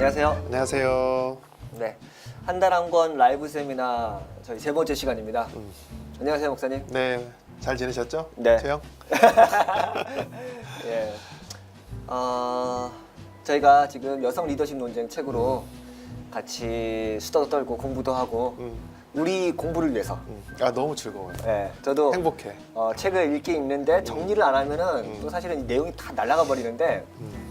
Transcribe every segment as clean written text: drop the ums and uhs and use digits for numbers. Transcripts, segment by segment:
안녕하세요. 안녕하세요. 네, 한 달 한 권 라이브 세미나 저희 세 번째 시간입니다. 안녕하세요, 목사님. 네, 잘 지내셨죠? 네. 최영? 예, 저희가 지금 여성 리더십 논쟁 책으로 같이 수다도 떨고 공부도 하고 우리 공부를 위해서. 아, 너무 즐거워요. 예, 저도 행복해. 책을 읽긴 읽는데 정리를 안 하면은 또 사실은 이 내용이 다 날아가 버리는데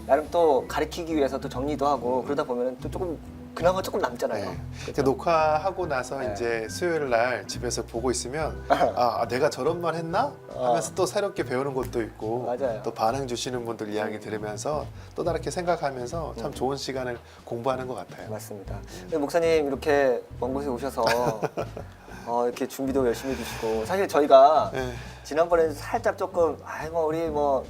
나름 또 가르치기 위해서 또 정리도 하고 그러다 보면은 또 조금 그나마 조금 남잖아요. 네. 그렇죠? 녹화하고 나서 네. 이제 수요일 날 집에서 보고 있으면 내가 저런 말 했나? 하면서 또 새롭게 배우는 것도 있고 맞아요. 또 반응 주시는 분들 이야기 들으면서 또 다르게 생각하면서 참 좋은 시간을 공부하는 것 같아요. 맞습니다. 근데 목사님 이렇게 먼 곳에 오셔서 이렇게 준비도 열심히 해주시고 사실 저희가 네. 지난번에 살짝 조금 우리 뭐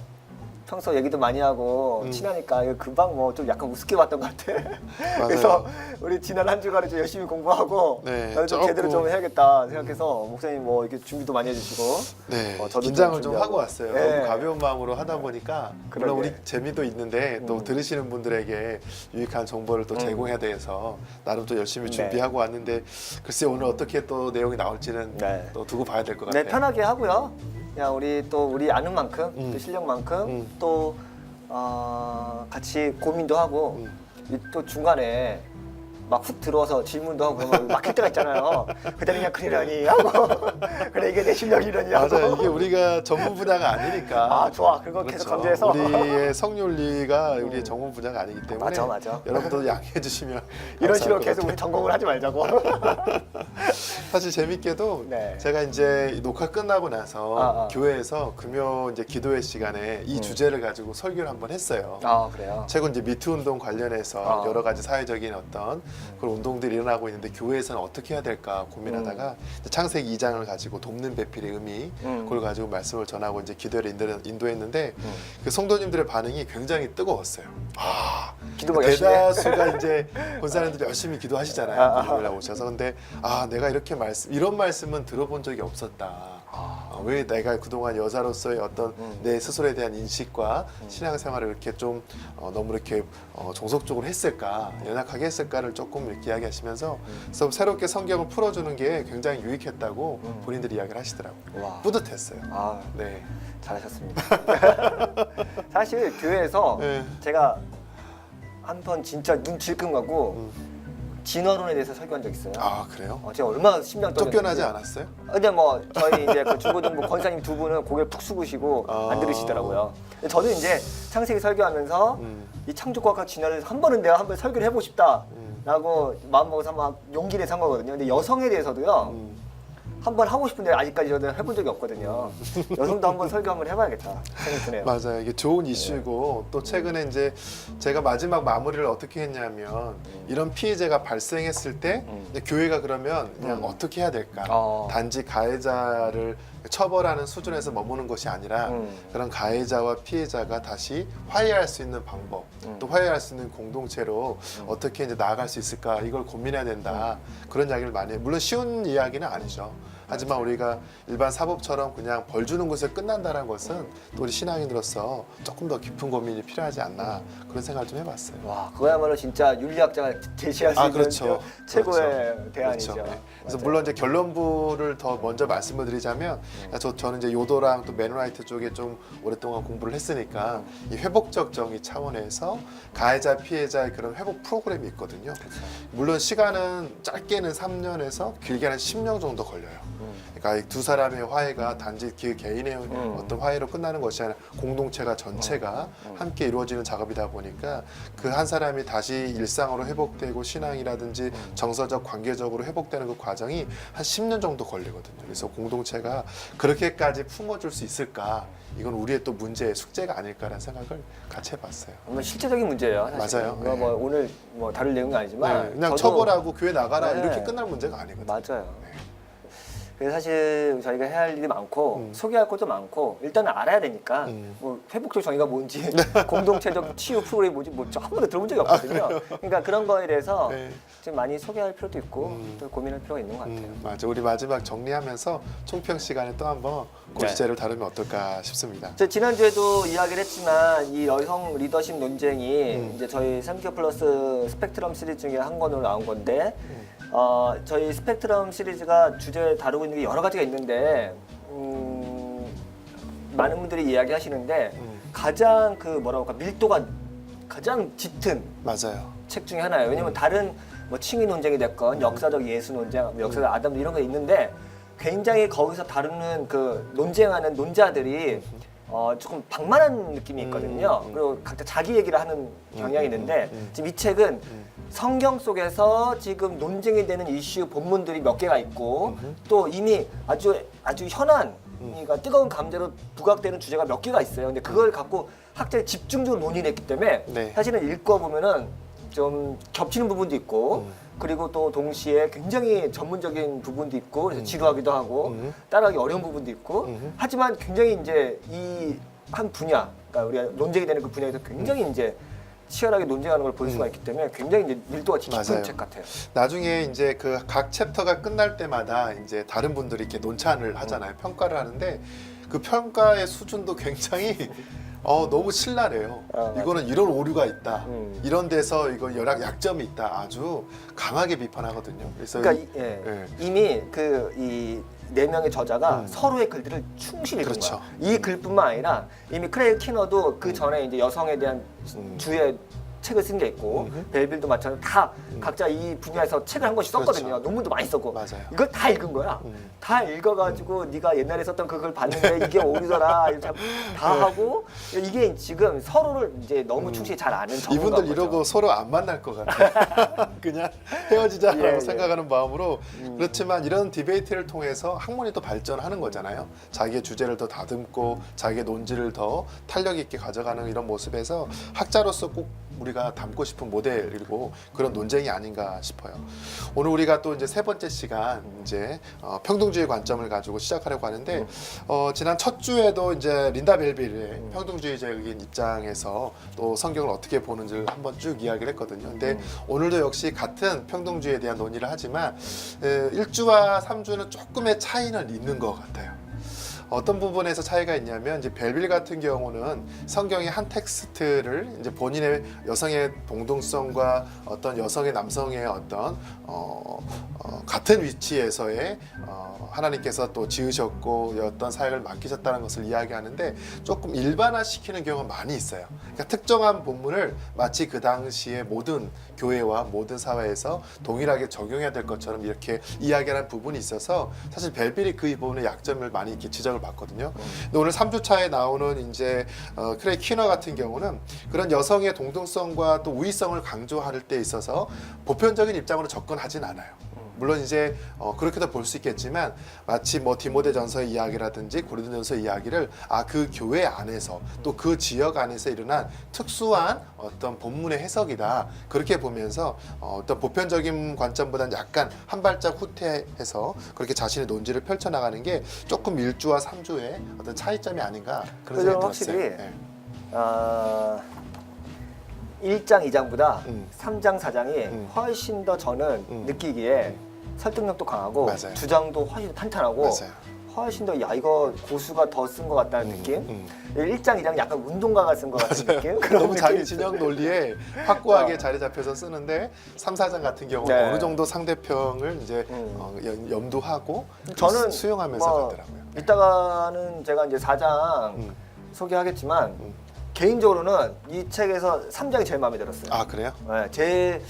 평소 얘기도 많이 하고 친하니까 이거 금방 뭐 좀 약간 우습게 봤던 것 같아. 그래서 우리 지난 한 주간에 좀 열심히 공부하고 네, 좀 조금. 제대로 좀 해야겠다 생각해서 목사님 뭐 이렇게 준비도 많이 해주시고 네, 저도 긴장을 좀 준비하고. 하고 왔어요. 네. 너무 가벼운 마음으로 하다 보니까 물론 그러게. 우리 재미도 있는데 또 들으시는 분들에게 유익한 정보를 또 제공해야 돼서 나름 또 열심히 네. 준비하고 왔는데 글쎄 오늘 어떻게 또 내용이 나올지는 네. 또 두고 봐야 될 것 같아요. 네, 편하게 하고요. 그냥 우리 아는 만큼 또 실력만큼 또 같이 고민도 하고 또 중간에 막 훅 들어와서 질문도 하고 그러면 막힐 때가 있잖아요. 그때는 그냥 그러려니 하고 그래 이게 내 실력이려니 하고 맞아요. 이게 우리가 전문 분야가 아니니까. 좋아. 그거 계속 그렇죠. 강조해서 우리의 성윤리가 우리의 전문 분야가 아니기 때문에 맞아. 여러분도 양해해 주시면 이런 감사할 식으로 것 계속 같아요. 우리 전공을 하지 말자고. 사실 재밌게도 네. 제가 이제 녹화 끝나고 나서 아. 교회에서 금요 이제 기도회 시간에 이 주제를 가지고 설교를 한번 했어요. 그래요. 최근 이제 미투 운동 관련해서 아. 여러 가지 사회적인 어떤 그런 운동들이 일어나고 있는데 교회에서는 어떻게 해야 될까 고민하다가 이제 창세기 2장을 가지고 돕는 배필의 의미 그걸 가지고 말씀을 전하고 이제 기도를 인도했는데 그 성도님들의 반응이 굉장히 뜨거웠어요. 기도 막 열심히 해. 대다수가 이제 본사님들이 열심히 기도하시잖아요. 교회 오셔서 근데 내가 이렇게 이런 말씀은 들어본 적이 없었다. 왜 내가 그동안 여자로서의 어떤 내 스스로에 대한 인식과 신앙생활을 이렇게 좀 너무 이렇게 종속적으로 했을까, 연약하게 했을까를 조금 이렇게 이야기하시면서 그래서 새롭게 성경을 풀어주는 게 굉장히 유익했다고 본인들이 이야기를 하시더라고요. 와. 뿌듯했어요. 네. 네. 잘하셨습니다. 사실 교회에서 네. 제가 한 번 진짜 눈 질끈 가고 진화론에 대해서 설교한 적 있어요. 그래요? 제가 얼마나 심장 떨렸는지. 쫓겨나지 않았어요? 근데 뭐 저희 이제 그 중고등부 권사님 두 분은 고개를 푹 숙으시고 안 들으시더라고요. 근데 저는 이제 창세기 설교하면서 이 창조과학과 진화를 한 번은 내가 한번 설교를 해보고 싶다라고 마음먹어서 한번 용기 내서 한 거거든요. 근데 여성에 대해서도요. 한번 하고 싶은데 아직까지 저는 해본 적이 없거든요. 여성도 한번 설교 한번 해봐야겠다 생각이 드네요. 맞아요. 이게 좋은 이슈고 또 최근에 이제 제가 마지막 마무리를 어떻게 했냐면 이런 피해자가 발생했을 때 이제 교회가 그러면 그냥 어떻게 해야 될까? 단지 가해자를 처벌하는 수준에서 머무는 것이 아니라 그런 가해자와 피해자가 다시 화해할 수 있는 방법, 또 화해할 수 있는 공동체로 어떻게 이제 나아갈 수 있을까 이걸 고민해야 된다. 그런 이야기를 많이 해요. 물론 쉬운 이야기는 아니죠. 하지만 우리가 일반 사법처럼 그냥 벌 주는 것에 끝난다는 것은 또 우리 신앙인으로서 조금 더 깊은 고민이 필요하지 않나 그런 생각을 좀 해봤어요. 와, 그거야말로 진짜 윤리학자가 제시할 수 있는 그렇죠. 최고의 대안이죠. 그렇죠. 네. 그래서 맞아요. 물론 이제 결론부를 더 먼저 말씀을 드리자면 저는 이제 요도랑 또 맨라이트 쪽에 좀 오랫동안 공부를 했으니까 이 회복적 정의 차원에서 가해자 피해자의 그런 회복 프로그램이 있거든요. 물론 시간은 짧게는 3년에서 길게는 10년 정도 걸려요. 그러니까 이 두 사람의 화해가 단지 그 개인의 어떤 화해로 끝나는 것이 아니라 공동체가 전체가 함께 이루어지는 작업이다 보니까 그 한 사람이 다시 일상으로 회복되고 신앙이라든지 정서적 관계적으로 회복되는 그 과정이 한 10년 정도 걸리거든요. 그래서 공동체가 그렇게까지 품어줄 수 있을까? 이건 우리의 또 문제의 숙제가 아닐까라는 생각을 같이 해봤어요. 정말 실제적인 문제예요. 사실. 맞아요. 이거 뭐 오늘 뭐 다룰 내용은 아니지만 그냥 저도- 처벌하고 교회 나가라 네. 이렇게 끝날 문제가 아니거든요. 맞아요. 그래서 사실 저희가 해야 할 일이 많고 소개할 것도 많고 일단은 알아야 되니까 뭐 회복적 정의가 뭔지 공동체적 치유 프로그램이 뭔지 뭐 한 번도 들어본 적이 없거든요. 그러니까 그런 거에 대해서 네. 좀 많이 소개할 필요도 있고 또 고민할 필요가 있는 것 같아요. 맞아. 우리 마지막 정리하면서 총평 시간에 또 한번 그 네. 주제를 다루면 어떨까 싶습니다. 저 지난주에도 이야기를 했지만 이 여성 리더십 논쟁이 이제 저희 3개월 플러스 스펙트럼 시리즈 중에 한 권으로 나온 건데 저희 스펙트럼 시리즈가 주제 다루고 있는 게 여러 가지가 있는데 많은 분들이 이야기하시는데 가장 그 뭐라고 할까 밀도가 가장 짙은 맞아요. 책 중에 하나예요. 왜냐면 다른 뭐 칭의 논쟁이 됐건 역사적 예수 논쟁, 역사적 아담 이런 거 있는데 굉장히 거기서 다루는 그 논쟁하는 논자들이 조금 방만한 느낌이 있거든요. 그리고 각자 자기 얘기를 하는 경향이 있는데 지금 이 책은 성경 속에서 지금 논쟁이 되는 이슈 본문들이 몇 개가 있고 또 이미 아주 현안 그러니까 뜨거운 감자로 부각되는 주제가 몇 개가 있어요. 근데 그걸 갖고 학자들이 집중적으로 논의를 했기 때문에 네. 사실은 읽어보면은 좀 겹치는 부분도 있고 그리고 또 동시에 굉장히 전문적인 부분도 있고 그래서 지루하기도 하고 따라하기 어려운 부분도 있고 하지만 굉장히 이제 이 한 분야 그러니까 우리가 논쟁이 되는 그 분야에서 굉장히 이제 치열하게 논쟁하는 걸 볼 수가 있기 때문에 굉장히 이제 밀도가 깊은 맞아요. 책 같아요. 나중에 이제 그 각 챕터가 끝날 때마다 이제 다른 분들이 이렇게 논찬을 하잖아요. 평가를 하는데 그 평가의 수준도 굉장히 너무 신랄해요. 맞아. 이거는 이런 오류가 있다. 이런 데서 이거 약점이 있다. 아주 강하게 비판하거든요. 그래서 그러니까 예. 이미 그 이 네 명의 저자가 서로의 글들을 충실히 읽은 그렇죠. 거야. 이 글뿐만 아니라 이미 크레이그 키너도 그 전에 이제 여성에 대한 주의 책을 쓴 게 있고 벨빌도 마찬가지로 다 각자 이 분야에서 책을 한 권씩 썼거든요. 그렇죠. 논문도 많이 썼고 맞아요. 이걸 다 읽은 거야. 다 읽어가지고 네가 옛날에 썼던 그걸 봤는데 이게 오류더라 다 하고 이게 지금 서로를 이제 너무 충실히 잘 아는 전문가인 이분들 거죠. 이러고 서로 안 만날 것 같아요. 그냥 헤어지자라고 예, 예. 생각하는 마음으로 그렇지만 이런 디베이트를 통해서 학문이 또 발전하는 거잖아요. 자기의 주제를 더 다듬고 자기의 논지를 더 탄력 있게 가져가는 이런 모습에서 학자로서 꼭 우리가 담고 싶은 모델이고 그런 논쟁이 아닌가 싶어요. 오늘 우리가 또 이제 세 번째 시간 이제 평등주의 관점을 가지고 시작하려고 하는데 지난 첫 주에도 이제 린다 벨빌의 평등주의적인 입장에서 또 성경을 어떻게 보는지를 한번 쭉 이야기를 했거든요. 근데 오늘도 역시 같은 평등주의에 대한 논의를 하지만 1주와 3주는 조금의 차이는 있는 것 같아요. 어떤 부분에서 차이가 있냐면 이제 벨빌 같은 경우는 성경의 한 텍스트를 이제 본인의 여성의 동등성과 어떤 여성의 남성의 어떤 같은 위치에서의 하나님께서 또 지으셨고 어떤 사역을 맡기셨다는 것을 이야기하는데 조금 일반화시키는 경우가 많이 있어요. 그러니까 특정한 본문을 마치 그 당시에 모든 교회와 모든 사회에서 동일하게 적용해야 될 것처럼 이렇게 이야기하는 부분이 있어서 사실 벨빌이 그 부분의 약점을 많이 이렇게 지적을 받거든요. 근데 오늘 3주차에 나오는 이제 크레이그 키너 같은 경우는 그런 여성의 동등성과 또 우위성을 강조할 때 있어서 보편적인 입장으로 접근하진 않아요. 물론 이제 그렇게도 볼 수 있겠지만 마치 뭐 디모데전서의 이야기라든지 고린도전서의 이야기를 그 교회 안에서 또 그 지역 안에서 일어난 특수한 어떤 본문의 해석이다 그렇게 보면서 어떤 보편적인 관점보다는 약간 한 발짝 후퇴해서 그렇게 자신의 논지를 펼쳐나가는 게 조금 1주와 3주의 어떤 차이점이 아닌가 그런 생각이 확실히 들었어요. 네. 1장, 2장보다 3장, 4장이 음. 훨씬 더 저는 느끼기에 설득력도 강하고 맞아요. 주장도 훨씬 탄탄하고 맞아요. 훨씬 더 이거 고수가 더 쓴 것 같다는 느낌. 1장, 2장 약간 운동가가 쓴 것 같은 느낌. 그런 너무 자기 느낌이 진영 있어요. 논리에 확고하게 자리 잡혀서 쓰는데 3, 4장 같은 경우는 네. 어느 정도 상대평을 이제 염두하고 저는 수용하면서 뭐 가더라고요. 이따가는 제가 이제 4장 소개하겠지만 개인적으로는 이 책에서 3장이 제일 마음에 들었어요. 아 그래요? 네, 제일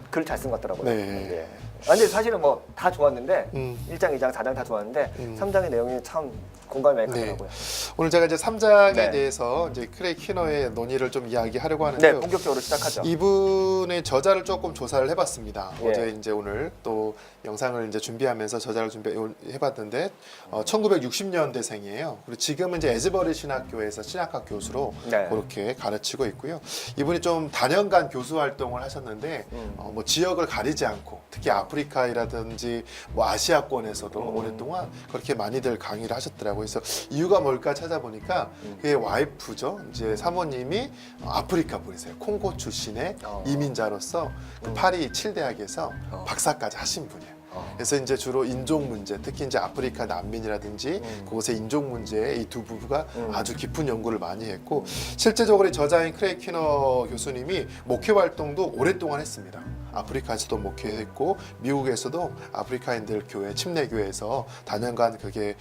글 잘 쓴 것 같더라고요. 네. 예. 근데 사실은 뭐 다 좋았는데 1장, 2장, 4장 다 좋았는데 3장의 내용이 참 공감이 많이 가더라고요. 오늘 제가 이제 3장에 네. 대해서 이제 크레이그 키너의 논의를 좀 이야기하려고 네, 하는데요. 본격적으로 시작하죠. 이분의 저자를 조금 조사를 해봤습니다. 예. 어제 이제 오늘 또 영상을 이제 준비하면서 저자를 준비해봤는데 1960년대생이에요. 그리고 지금은 이제 에즈버리 신학교에서 신학학 교수로 네. 그렇게 가르치고 있고요. 이분이 좀 다년간 교수 활동을 하셨는데 뭐 지역을 가리지 않고 특히 아프리카라든지 뭐 아시아권에서도 오랫동안 그렇게 많이들 강의를 하셨더라고요. 그래서 이유가 뭘까 찾아보니까 그게 와이프죠. 이제 사모님이 아프리카 분이세요. 콩고 출신의 이민자로서 그 파리 7대학에서 박사까지 하신 분이에요. 그래서 이제 주로 인종 문제, 특히 이제 아프리카 난민이라든지 그곳의 인종 문제에 이 두 부부가 아주 깊은 연구를 많이 했고, 실제적으로 이 저자인 크레이ഗ് 키너 교수님이 목회 활동도 오랫동안 했습니다. 아프리카에서도 목회했고 미국에서도 아프리카인들 교회, 침례교회에서 다년간 그게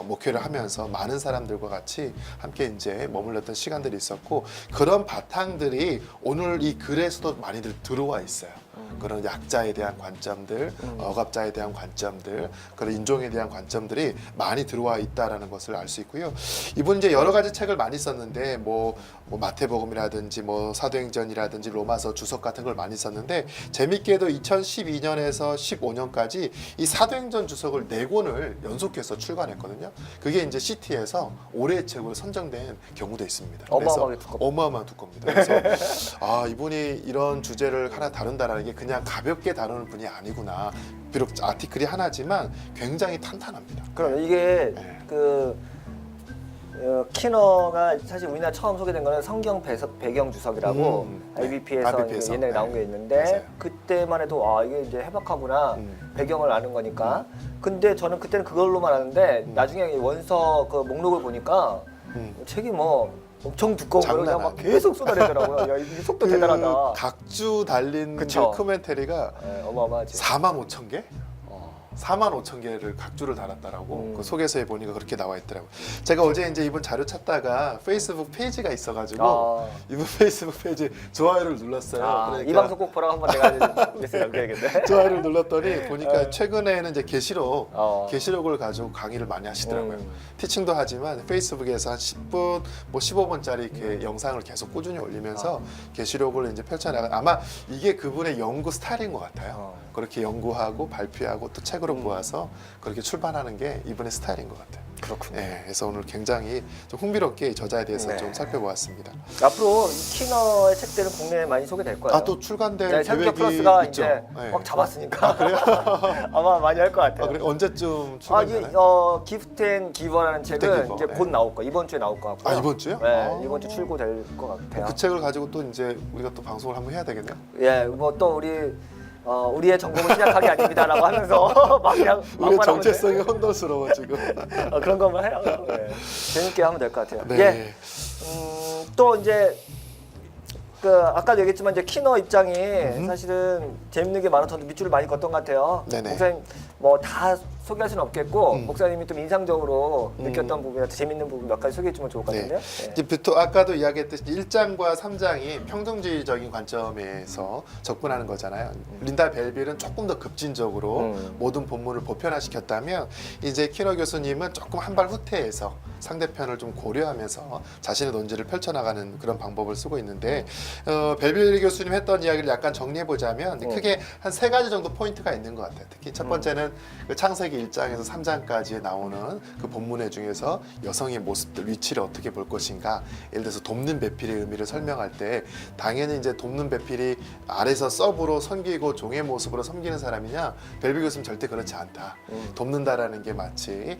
목회를 하면서 많은 사람들과 같이 함께 이제 머물렀던 시간들이 있었고, 그런 바탕들이 오늘 이 글에서도 많이들 들어와 있어요. 그런 약자에 대한 관점들, 억압자에 대한 관점들, 그런 인종에 대한 관점들이 많이 들어와 있다라는 것을 알 수 있고요. 이분 이제 여러 가지 책을 많이 썼는데 뭐 마태복음이라든지 뭐 사도행전이라든지 로마서 주석 같은 걸 많이 썼는데, 재밌게도 2012년에서 15년까지 이 사도행전 주석을 4권을 연속해서 출간했거든요. 그게 이제 CT에서 올해의 책으로 선정된 경우도 있습니다. 어마어마하게 두껍다. 어마어마한 두껍니다. 그래서 이분이 이런 주제를 하나 다룬다라는 게 그냥 가볍게 다루는 분이 아니구나. 비록 아티클이 하나지만 굉장히 탄탄합니다. 그럼 이게 네. 키너가 사실 우리나라 처음 소개된 거는 성경 배경 주석이라고 네. IBP에서 IBP에서. 옛날에 나온 게 있는데, 맞아요. 그때만 해도 이게 이제 해박하구나, 배경을 아는 거니까. 근데 저는 그때는 그걸로만 아는데 나중에 원서 그 목록을 보니까 책이 뭐 엄청 두꺼운 거 그냥 막 계속 쏟아내더라고요. 야, 이 속도 대단하다. 각주 달린 그 그쵸. 코멘터리가 네, 어마어마하지. 45,000개? 45,000개를 각주를 달았다라고 그 소개서에 보니까 그렇게 나와 있더라고요. 제가 어제 이제 이분 자료 찾다가 페이스북 페이지가 있어가지고 이분 페이스북 페이지 좋아요를 눌렀어요. 이 방송 꼭 보라고 한번 내가 메시지 남겨야겠네. 좋아요를 눌렀더니 보니까 최근에는 이제 게시록을 가지고 강의를 많이 하시더라고요. 티칭도 하지만 페이스북에서 한 10분, 뭐 15분짜리 이렇게 영상을 계속 꾸준히 올리면서 게시록을 이제 펼쳐나가. 아마 이게 그분의 연구 스타일인 것 같아요. 그렇게 연구하고 발표하고 또 책으로 모아서 그렇게 출판하는 게 이분의 스타일인 것 같아요. 그렇군요. 네, 그래서 오늘 굉장히 좀 흥미롭게 이 저자에 대해서 좀 살펴보았습니다. 앞으로 이 키너의 책들은 국내에 많이 소개될 거예요. 또 출간될 네, 계획이 플러스가 있죠. 이제 네. 막 잡았으니까. 그래요? 아마 많이 할 것 같아요. 그래? 언제쯤 이게 출간되나요? 기프트 앤 기버라는 책은 이제 곧 나올 거예요. 이번 주에 나올 것 같고요. 이번 주요? 네, 이번 주 출고될 것 같아요. 그 책을 가지고 또 이제 우리가 또 방송을 한번 해야 되겠네요. 예, 뭐 또 우리의 정보는 신약하게 아닙니다라고 하면서 막 그냥 우리의 막말하면 정체성이 혼돈스러워 지금. 그런 것만 해요. 네. 재밌게 하면 될 것 같아요. 네. 예. 또 이제 아까도 얘기했지만 이제 키너 입장이 사실은 재밌는 게 많아서 밑줄을 많이 걷던 것 같아요. 네네. 목사님 뭐 다 소개할 수는 없겠고 목사님이 좀 인상적으로 느꼈던 부분이나 재밌는 부분 몇 가지 소개해 주면 좋을 것 같은데요. 네. 이제 아까도 이야기했듯이 1장과 3장이 평등주의적인 관점에서 접근하는 거잖아요. 린다 벨빌은 조금 더 급진적으로 모든 본문을 보편화시켰다면, 이제 키너 교수님은 조금 한 발 후퇴해서 상대편을 좀 고려하면서 자신의 논지를 펼쳐나가는 그런 방법을 쓰고 있는데, 벨빌 교수님 했던 이야기를 약간 정리해보자면 크게 한 3가지 정도 포인트가 있는 것 같아요. 특히 첫 번째는 그 창세기 1장에서 3장까지 나오는 그 본문의 중에서 여성의 모습들, 위치를 어떻게 볼 것인가. 예를 들어서 돕는 배필의 의미를 설명할 때 당연히 이제 돕는 배필이 아래서 서브로 섬기고 종의 모습으로 섬기는 사람이냐, 벨빌 교수님 절대 그렇지 않다. 돕는다라는 게 마치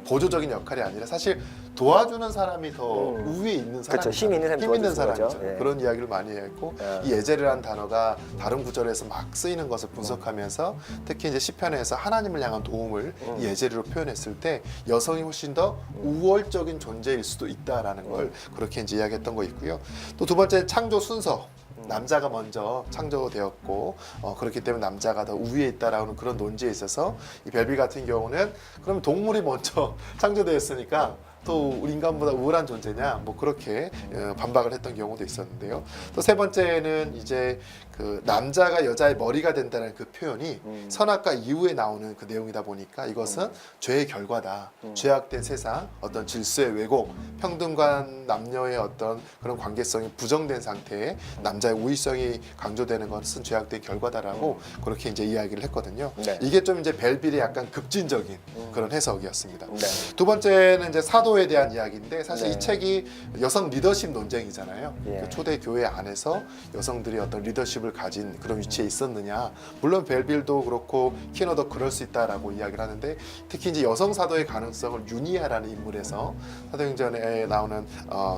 보조적인 역할이 아니라 사실 도와주는 사람이 더 우위에 있는 사람, 그렇죠. 힘 있는 사람이 도와주는 사람이죠. 거죠. 예. 그런 이야기를 많이 했고, 이 예제라는 단어가 다른 구절에서 막 쓰이는 것을 분석하면서 특히 이제 시편에서 하나님을 향한 도움을 이 예제로 표현했을 때 여성이 훨씬 더 우월적인 존재일 수도 있다라는 걸 그렇게 이제 이야기했던 거 있고요. 또 두 번째, 창조 순서. 남자가 먼저 창조되었고 그렇기 때문에 남자가 더 우위에 있다라는 그런 논지에 있어서 이 벨빌 같은 경우는 그럼 동물이 먼저 창조되었으니까 또 우리 인간보다 우월한 존재냐, 뭐 그렇게 반박을 했던 경우도 있었는데요. 또 세 번째는 이제 그 남자가 여자의 머리가 된다는 그 표현이 선악과 이후에 나오는 그 내용이다 보니까 이것은 죄의 결과다. 죄악된 세상, 어떤 질서의 왜곡, 평등관 남녀의 어떤 그런 관계성이 부정된 상태에 남자의 우위성이 강조되는 것은 죄악된 결과다라고 그렇게 이제 이야기를 했거든요. 네. 이게 좀 이제 벨빌의 약간 급진적인 그런 해석이었습니다. 네. 두 번째는 이제 사도 사도에 대한 이야기인데 사실 네. 이 책이 여성 리더십 논쟁이잖아요. 예. 그 초대 교회 안에서 여성들이 어떤 리더십을 가진 그런 위치에 있었느냐. 물론 벨빌도 그렇고 키너도 그럴 수 있다라고 이야기를 하는데 특히 이제 여성 사도의 가능성을 유니아라는 인물에서 사도행전에 나오는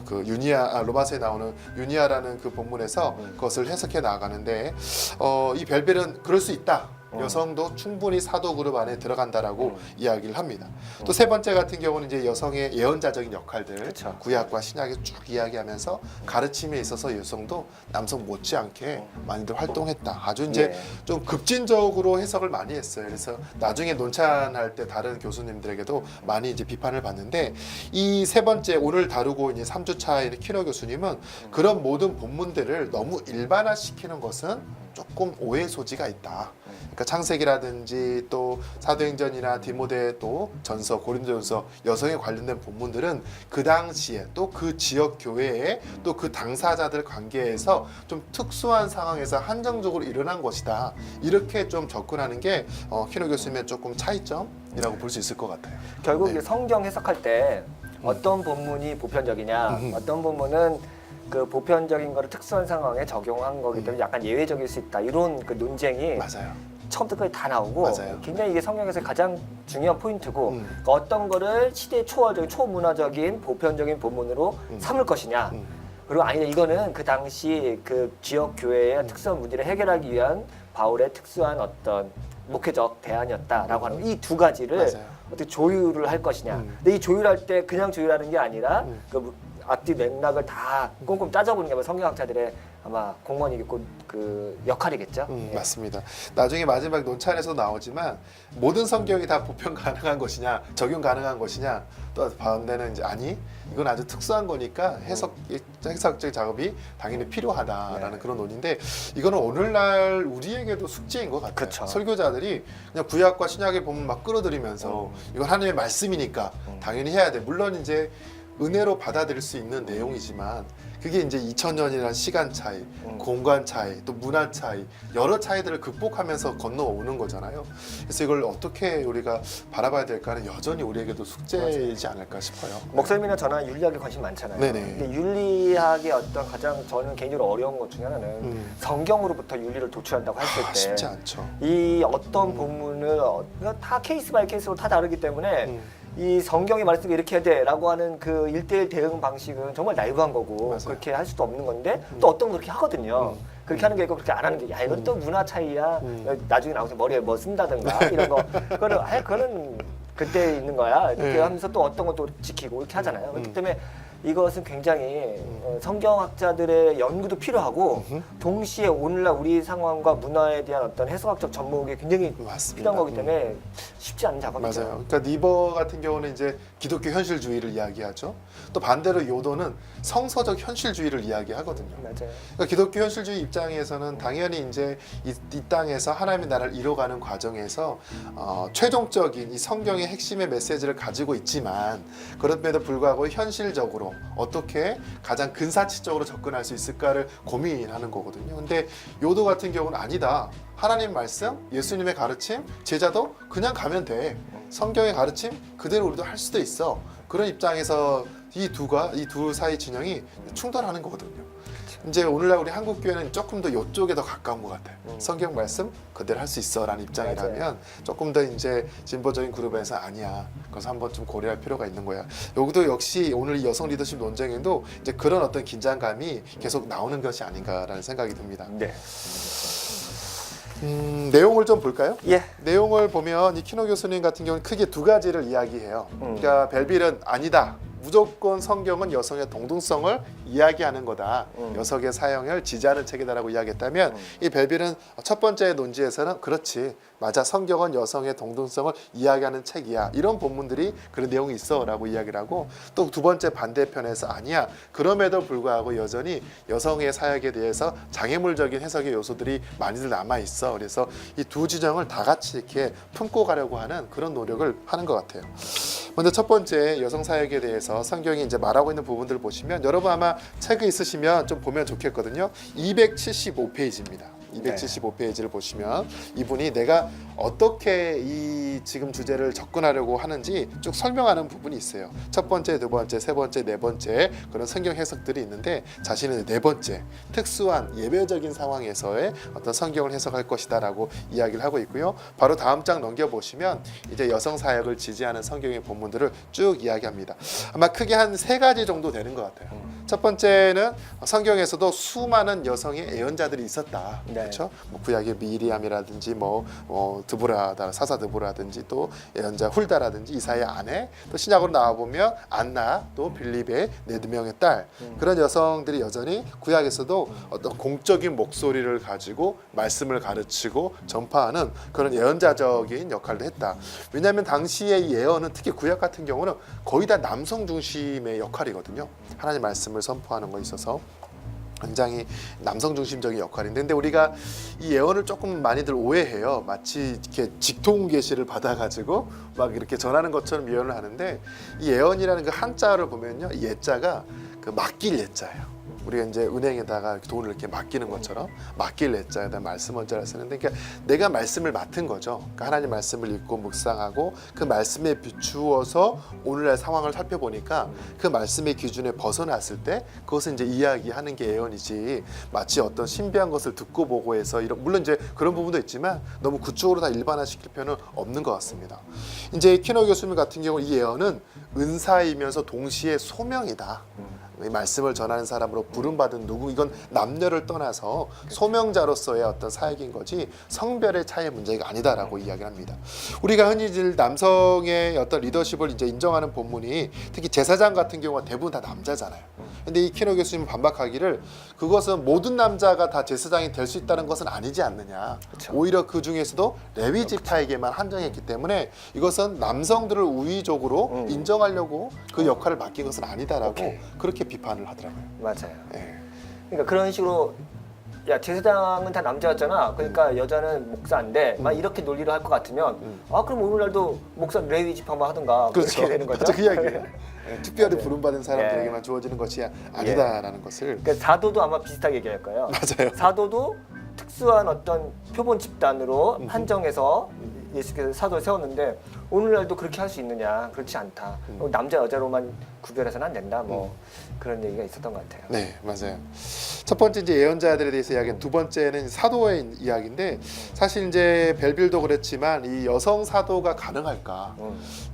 그 유니아 로마서에 나오는 유니아라는 그 본문에서 그것을 해석해 나가는데 이 벨빌은 그럴 수 있다. 여성도 충분히 사도 그룹 안에 들어간다라고 이야기를 합니다. 또 세 번째 같은 경우는 이제 여성의 예언자적인 역할들, 그쵸. 구약과 신약에 쭉 이야기하면서 가르침에 있어서 여성도 남성 못지않게 많이들 활동했다. 아주 이제 예. 좀 급진적으로 해석을 많이 했어요. 그래서 나중에 논찬할 때 다른 교수님들에게도 많이 이제 비판을 받는데 이 세 번째 오늘 다루고 이제 3주차의 키너 교수님은 그런 모든 본문들을 너무 일반화시키는 것은 조금 오해 소지가 있다. 그러니까 창세기라든지 또 사도행전이나 디모데 또 전서, 고린도전서 여성에 관련된 본문들은 그 당시에 또 그 지역 교회에 또 그 당사자들 관계에서 좀 특수한 상황에서 한정적으로 일어난 것이다. 이렇게 좀 접근하는 게 키노 교수님의 조금 차이점이라고 볼 수 있을 것 같아요. 결국 네. 이제 성경 해석할 때 어떤 본문이 보편적이냐, 어떤 본문은 그 보편적인 거를 특수한 상황에 적용한 거기 때문에 약간 예외적일 수 있다. 이런 그 논쟁이 맞아요. 처음부터 끝까지 다 나오고 맞아요. 굉장히 이게 성경에서 가장 중요한 포인트고 그러니까 어떤 거를 시대 초월적인 초문화적인 보편적인 본문으로 삼을 것이냐 그리고 아니다 이거는 그 당시 그 지역 교회의 특수한 문제를 해결하기 위한 바울의 특수한 어떤 목회적 대안이었다라고 하는 이 두 가지를 맞아요. 어떻게 조율을 할 것이냐 근데 이 조율할 때 그냥 조율하는 게 아니라 그 앞뒤 맥락을 다 꼼꼼히 따져보는 게 아마 성경학자들의 아마 공무원이겠고 그 역할이겠죠. 예. 맞습니다. 나중에 마지막 논찬에서 나오지만 모든 성경이 다 보편 가능한 것이냐, 적용 가능한 것이냐, 또 반대는 이제 아니 이건 아주 특수한 거니까 해석적 작업이 당연히 필요하다라는 네. 그런 논인데 이거는 오늘날 우리에게도 숙제인 것 같아요. 그쵸. 설교자들이 그냥 구약과 신약의 본문 막 끌어들이면서 이건 하나님의 말씀이니까 당연히 해야 돼. 물론 이제 은혜로 받아들일 수 있는 내용이지만 그게 이제 2000년이라는 시간 차이, 공간 차이, 또 문화 차이 여러 차이들을 극복하면서 건너오는 거잖아요. 그래서 이걸 어떻게 우리가 바라봐야 될까는 여전히 우리에게도 숙제이지 않을까 싶어요. 목사님이나 저나 윤리학에 관심 많잖아요. 네네. 근데 윤리학의 어떤 가장 저는 개인적으로 어려운 것 중에 하나는 성경으로부터 윤리를 도출한다고 했을 때 쉽지 않죠. 이 어떤 본문을 그러니까 다 케이스 바이 케이스로 다 다르기 때문에 이 성경이 말씀이 이렇게 해야 돼라고 하는 그 1대1 대응 방식은 정말 나이브한 거고 맞아요. 그렇게 할 수도 없는 건데 또 어떤 건 그렇게 하거든요. 그렇게 하는 게 있고 그렇게 안 하는 게 야 이건 또 문화 차이야. 나중에 나오서 머리에 뭐 쓴다든가 이런 거 그거는 그때 있는 거야. 이렇게 하면서 또 어떤 것도 지키고 이렇게 하잖아요. 그렇기 때문에 이것은 굉장히 성경학자들의 연구도 필요하고 동시에 오늘날 우리 상황과 문화에 대한 어떤 해석학적 접목이 굉장히 맞습니다. 필요한 거기 때문에 쉽지 않은 작업이죠. 맞아요. 그러니까 니버 같은 경우는 이제 기독교 현실주의를 이야기하죠. 또 반대로 요도는 성서적 현실주의를 이야기하거든요. 맞아요. 그러니까 기독교 현실주의 입장에서는 당연히 이제 이 땅에서 하나님의 나라를 이뤄가는 과정에서 최종적인 이 성경의 핵심의 메시지를 가지고 있지만 그럼에도 불구하고 현실적으로 어떻게 가장 근사치적으로 접근할 수 있을까를 고민하는 거거든요. 근데 요도 같은 경우는 아니다. 하나님 말씀, 예수님의 가르침, 제자도 그냥 가면 돼. 성경의 가르침 그대로 우리도 할 수도 있어. 그런 입장에서 이 두 사이 진영이 충돌하는 거거든요. 이제 오늘날 우리 한국 교회는 조금 더 이쪽에 더 가까운 것 같아요. 성경 말씀 그대로 할 수 있어라는 입장이라면 맞아요. 조금 더 이제 진보적인 그룹에서 아니야. 그래서 한번 좀 고려할 필요가 있는 거야. 여기도 역시 오늘 이 여성 리더십 논쟁에도 이제 그런 어떤 긴장감이 계속 나오는 것이 아닌가라는 생각이 듭니다. 네. 내용을 좀 볼까요? 예. 내용을 보면 이 키노 교수님 같은 경우는 크게 두 가지를 이야기해요. 그러니까 벨빌은 아니다. 무조건 성경은 여성의 동등성을 이야기하는 거다. 여성의 사형을 지지하는 책이다라고 이야기했다면 이 벨빌은 첫 번째 논지에서는 그렇지. 맞아. 성경은 여성의 동등성을 이야기하는 책이야. 이런 본문들이 그런 내용이 있어라고 이야기를 하고 또 두 번째 반대편에서 아니야. 그럼에도 불구하고 여전히 여성의 사역에 대해서 장애물적인 해석의 요소들이 많이들 남아 있어. 그래서 이 두 지정을 다 같이 이렇게 품고 가려고 하는 그런 노력을 하는 것 같아요. 먼저 첫 번째 여성 사역에 대해서 성경이 이제 말하고 있는 부분들을 보시면 여러분 아마 책이 있으시면 좀 보면 좋겠거든요. 275페이지입니다. 275페이지를 보시면 이분이 내가 어떻게 이 지금 주제를 접근하려고 하는지 쭉 설명하는 부분이 있어요. 첫 번째, 두 번째, 세 번째, 네 번째 그런 성경 해석들이 있는데 자신은 네 번째 특수한 예외적인 상황에서의 어떤 성경을 해석할 것이다라고 이야기를 하고 있고요. 바로 다음 장 넘겨보시면 이제 여성 사역을 지지하는 성경의 본문들을 쭉 이야기합니다. 아마 크게 한 세 가지 정도 되는 것 같아요. 첫 번째는 성경에서도 수많은 여성의 예언자들이 있었다. 네. 그렇죠? 뭐 구약의 미리암이라든지 드보라다 사사 드보라든지 또 예언자 훌다라든지 이사의 아내, 또 신약으로 나와 보면 안나, 또 빌립의 네 명의 딸 그런 여성들이 여전히 구약에서도 어떤 공적인 목소리를 가지고 말씀을 가르치고 전파하는 그런 예언자적인 역할을 했다. 왜냐하면 당시의 예언은 특히 구약 같은 경우는 거의 다 남성 중심의 역할이거든요. 하나님 말씀을 선포하는 거 있어서 굉장히 남성 중심적인 역할인데, 근데 우리가 이 예언을 조금 많이들 오해해요. 마치 이렇게 직통 계시를 받아가지고 막 이렇게 전하는 것처럼 예언을 하는데, 이 예언이라는 그 한자를 보면요, 예자가 그 맡길 예자예요. 우리가 이제 은행에다가 돈을 이렇게 맡기는 것처럼 맡길 예자에다 말씀 원자를 쓰는데, 그러니까 내가 말씀을 맡은 거죠. 그러니까 하나님 말씀을 읽고 묵상하고 그 말씀에 비추어서 오늘날 상황을 살펴보니까 그 말씀의 기준에 벗어났을 때 그것을 이제 이야기하는 게 예언이지, 마치 어떤 신비한 것을 듣고 보고 해서 이런, 물론 이제 그런 부분도 있지만 너무 그쪽으로 다 일반화시킬 필요는 없는 것 같습니다. 이제 키너 교수님 같은 경우 이 예언은 은사이면서 동시에 소명이다. 이 말씀을 전하는 사람으로 부름받은 누구, 이건 남녀를 떠나서 소명자로서의 어떤 사역인 거지 성별의 차이의 문제가 아니다라고 이야기를 합니다. 우리가 흔히 남성의 어떤 리더십을 이제 인정하는 본문이 특히 제사장 같은 경우가 대부분 다 남자잖아요. 근데 이 키너 교수님은 반박하기를 그것은 모든 남자가 다 제사장이 될 수 있다는 것은 아니지 않느냐. 그쵸. 오히려 그 중에서도 레위 지파에게만 한정했기 때문에 이것은 남성들을 우위적으로 인정하려고 그 역할을 맡긴 것은 아니다라고 오케이. 그렇게 비판을 하더라고요. 맞아요. 예. 그러니까 그런 식으로 야 제사장은 다 남자였잖아. 그러니까 여자는 목사인데 막 이렇게 논리를 할 것 같으면 아 그럼 오늘날도 목사 레위 지파만 하든가 그렇죠. 그렇게 되는 거죠. 맞아, 그 이야기예요. 예, 특별히 네. 부름받은 사람들에게만 주어지는 것이 아니다라는 것을. 그러니까 사도도 아마 비슷하게 얘기할 거예요. 맞아요. 사도도 특수한 어떤 표본 집단으로 한정해서 예수께서 사도를 세웠는데 오늘날도 그렇게 할 수 있느냐? 그렇지 않다. 남자 여자로만 구별해서는 안 된다. 뭐 그런 얘기가 있었던 것 같아요. 네, 맞아요. 첫 번째 이제 예언자들에 대해서 이야기한 두 번째는 사도의 이야기인데, 사실 이제 벨빌도 그랬지만 이 여성 사도가 가능할까?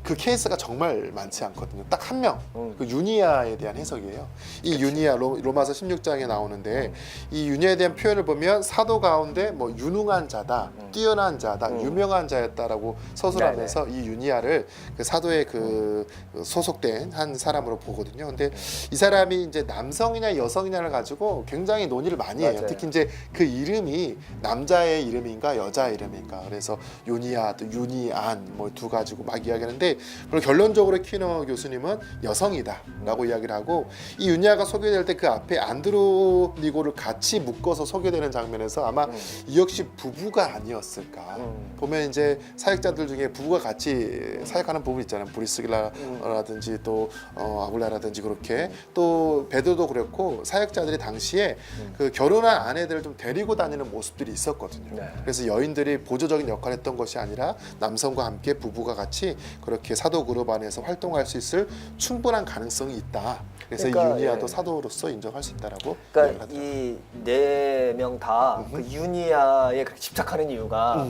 그 케이스가 정말 많지 않거든요. 딱 한 명, 그 유니아에 대한 해석이에요. 이 유니아 로마서 16장에 나오는데 이 유니아에 대한 표현을 보면 사도 가운데 뭐 유능한 자다, 뛰어난 자다, 유명한 자였다라고 서술하면서 이 유니아를 그 사도의 그 소속된 한 사람으로 보거든요. 근데 이 사람이 이제 남성이냐 여성이냐를 가지고 굉장히 논의를 많이 해요. 맞아요. 특히 이제 그 이름이 남자의 이름인가 여자의 이름인가. 그래서 유니아 또 유니안 뭐 두 가지고 막 이야기하는데, 그리고 결론적으로 키너 교수님은 여성이다라고 이야기를 하고, 이 유니아가 소개될 때 그 앞에 안드로니고를 같이 묶어서 소개되는 장면에서 아마 이 역시 부부가 아니었을까. 보면 이제 사역자들 중에 부부가 같이 사역하는 부분 있잖아요. 브리스길라라든지 또 아굴라라든지 그렇게, 또 베드로도 그렇고 사역자들이 당시에 그 결혼한 아내들을 좀 데리고 다니는 모습들이 있었거든요. 네. 그래서 여인들이 보조적인 역할을 했던 것이 아니라 남성과 함께 부부가 같이 그렇게 사도 그룹 안에서 활동할 수 있을 충분한 가능성이 있다. 그래서 그러니까, 이 유니아도 예. 사도로서 인정할 수 있다라고. 그러니까 이야기를 이 네 명 다 그 유니아에 그렇게 집착하는 이유가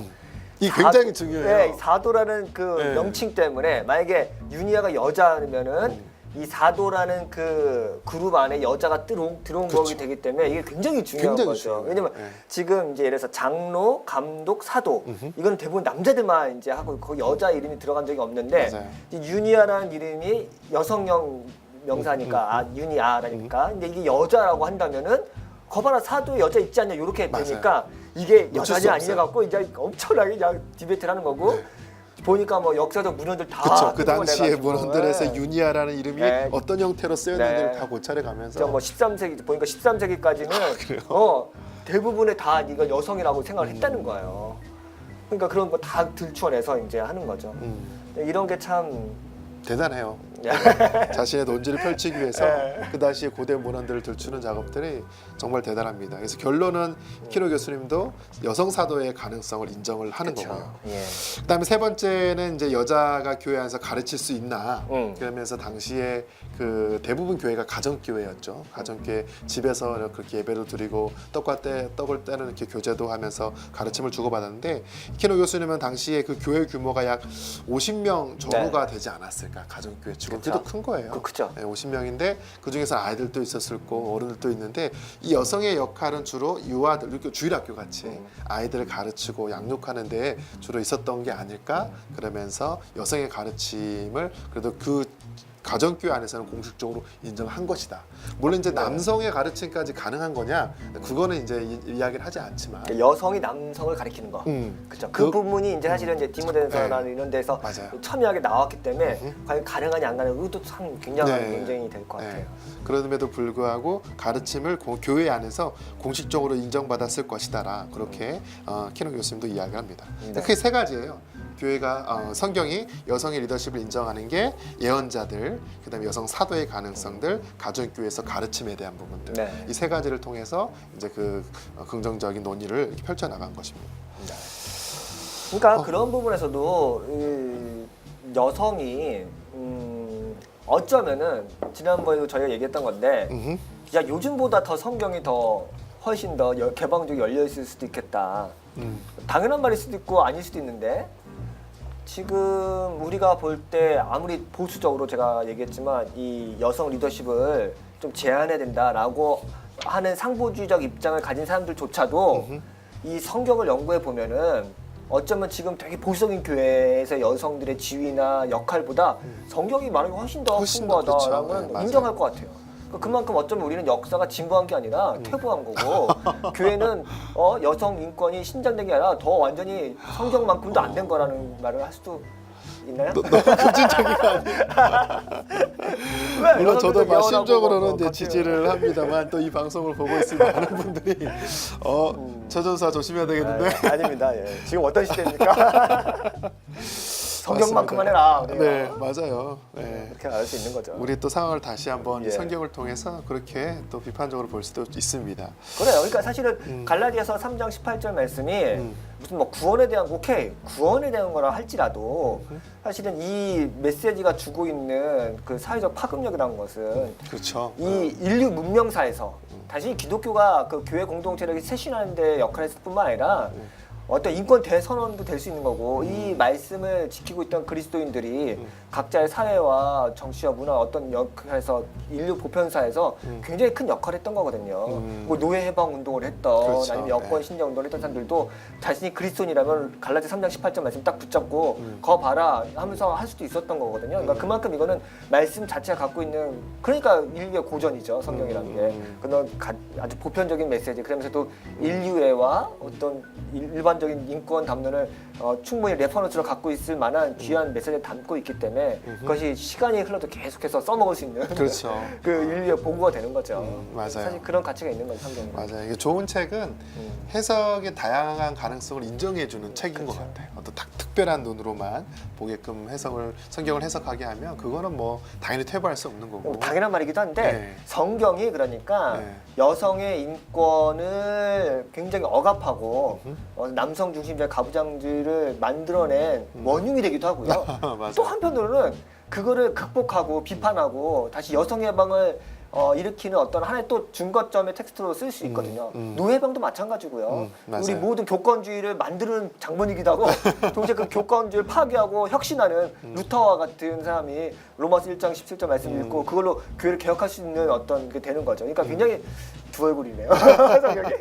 이 굉장히 중요해요. 네, 사도라는 그 네. 명칭 때문에 만약에 유니아가 여자면은 이 사도라는 그 그룹 안에 여자가 들어온 그렇죠. 거기 되기 때문에 이게 굉장히 중요한 굉장히 거죠. 중요해요. 왜냐면 네. 지금 이제 예를 들어서 장로, 감독, 사도 이거는 대부분 남자들만 이제 하고 거기 여자 이름이 들어간 적이 없는데 맞아요. 이 유니아라는 이름이 여성형 명사니까 유니아라니까 근데 이게 여자라고 한다면은 거봐라 사도에 여자 있지 않냐 이렇게 맞아요. 되니까 이게 놓칠 수 여자냐 아니냐 없어요. 갖고 이제 엄청나게 그냥 디베이트를 하는 거고 네. 보니까 뭐 역사적 문헌들 다 그렇죠. 그 끄집어내가지고, 당시에 문헌들에서 네. 유니아라는 이름이 네. 어떤 형태로 쓰였는지를 네. 다 고찰해가면서. 진짜 뭐 13세기 보니까 13세기까지는 대부분의 다 이거 여성이라고 생각을 했다는 거예요. 그러니까 그런 거 다 들추어내서 이제 하는 거죠. 이런 게 참 대단해요. 자신의 논지를 펼치기 위해서 그 당시에 고대 문헌들을 들추는 작업들이 정말 대단합니다. 그래서 결론은 키노 교수님도 여성 사도의 가능성을 인정을 하는 거고요. 예. 그다음에 세 번째는 이제 여자가 교회 안에서 가르칠 수 있나 그러면서 당시에 그 대부분 교회가 가정교회였죠. 가정교회 집에서 그렇게 예배를 드리고 떡을 떼는 이렇게 교제도 하면서 가르침을 주고받았는데 키노 교수님은 당시에 그 교회 규모가 약 50명 전후가 되지 않았을까. 가정교회 치고 그래도 큰 거예요. 크죠. 네, 50명인데 그 중에서 아이들도 있었을 거고 어른들도 있는데 이 여성의 역할은 주로 유아들, 이렇게 주일학교 같이 아이들을 가르치고 양육하는 데 주로 있었던 게 아닐까. 그러면서 여성의 가르침을 그래도 그 가정교회 안에서는 공식적으로 인정한 것이다. 물론 이제 남성의 가르침까지 가능한 거냐? 그거는 이제 이야기를 하지 않지만 여성이 남성을 가리키는 거. 그렇죠. 그 부분이 이제 사실은 이제 디모데전서나 이런 데서 맞아요. 첨예하게 나왔기 때문에 과연 가능하냐 안 가능하냐 이것도 참 굉장한 논쟁이 될 것 같아요. 그럼에도 불구하고 가르침을 교회 안에서 공식적으로 인정받았을 것이다라 그렇게 키노 교수님도 이야기를 합니다. 그게 세 가지예요. 교회가 성경이 여성의 리더십을 인정하는 게 예언자들, 그다음에 여성 사도의 가능성들, 가정교회에서 가르침에 대한 부분들 이 세 가지를 통해서 이제 그 긍정적인 논의를 이렇게 펼쳐 나간 것입니다. 그러니까 그런 부분에서도 여성이 어쩌면은 지난번에도 저희가 얘기했던 건데 야 요즘보다 더 성경이 더 훨씬 더 개방적으로 열려 있을 수도 있겠다. 당연한 말일 수도 있고 아닐 수도 있는데 지금 우리가 볼 때 아무리 보수적으로 제가 얘기했지만 이 여성 리더십을 좀 제한해야 된다라고 하는 상보주의적 입장을 가진 사람들조차도 이 성경을 연구해 보면은 어쩌면 지금 되게 보수적인 교회에서 여성들의 지위나 역할보다 성경이 말하는 게 훨씬 더 풍부하다라는 건 인정할 것 같아요. 그만큼 어쩌면 우리는 역사가 진보한 게 아니라 퇴보한 거고 교회는 여성 인권이 신장된 게 아니라 더 완전히 성경만큼도 안 된 거라는 말을 할 수도 있나요? 너무 급진적인 거 아니에요? 물론 저도 마심적으로는 이제 지지를 합니다만 또 이 방송을 보고 있을 많은 분들이 처전사 조심해야 되겠는데. 아닙니다. 예. 지금 어떤 시대입니까? 성경만큼만 해라. 네, 맞아요. 네. 그렇게 알 수 있는 거죠. 우리 또 상황을 다시 한번 이 성경을 통해서 그렇게 또 비판적으로 볼 수도 있습니다. 그래요. 그러니까 사실은 갈라디아서 3장 18절 말씀이 무슨 뭐 구원에 대한 구원에 대한 거라 할지라도 사실은 이 메시지가 주고 있는 그 사회적 파급력이라는 것은 그렇죠. 이 인류 문명사에서 단순히 기독교가 그 교회 공동체를 쇄신하는 데 역할을 했을 뿐만 아니라 어떤 인권 대선언도 될 수 있는 거고 이 말씀을 지키고 있던 그리스도인들이 각자의 사회와 정치와 문화 어떤 역할에서 인류 보편사에서 굉장히 큰 역할을 했던 거거든요. 뭐 노예 해방 운동을 했던 그렇죠. 아니면 여권 신장 운동을 했던 사람들도 자신이 그리스도인이라면 갈라디 3장 18절 말씀 딱 붙잡고 거 봐라 하면서 할 수도 있었던 거거든요. 그러니까 그만큼 이거는 말씀 자체가 갖고 있는 그러니까 인류의 고전이죠. 성경이라는 게. 그런 아주 보편적인 메시지 그러면서도 인류애와 어떤 일반적인 인권 담론을 충분히 레퍼런스로 갖고 있을 만한 귀한 메시지를 담고 있기 때문에 그것이 시간이 흘러도 계속해서 써먹을 수 있는 그렇죠. 그 인류의 보고가 되는 거죠. 맞아요. 사실 그런 가치가 있는 거죠, 성경은. 맞아요. 이게 좋은 책은 해석의 다양한 가능성을 인정해주는 책인 것 같아요. 어떤 특별한 눈으로만 보게끔 성경을 해석하게 하면 그거는 뭐 당연히 퇴보할 수 없는 거고. 당연한 말이기도 한데 성경이 그러니까 여성의 인권을 굉장히 억압하고 남성 중심적 가부장제를 만들어낸 원흉이 되기도 하고요. 또 한편으로는 그거를 극복하고 비판하고 다시 여성 해방을 일으키는 어떤 하나의 또 증거점의 텍스트로 쓸 수 있거든요. 노예방도 마찬가지고요. 우리 모든 교권주의를 만드는 장본이기도 하고 동시에 그 교권주의를 파괴하고 혁신하는 루터와 같은 사람이 로마서 1장 17절 말씀 읽고 그걸로 교회를 개혁할 수 있는 어떤 게 되는 거죠. 그러니까 굉장히 두 얼굴이네요. 성경이.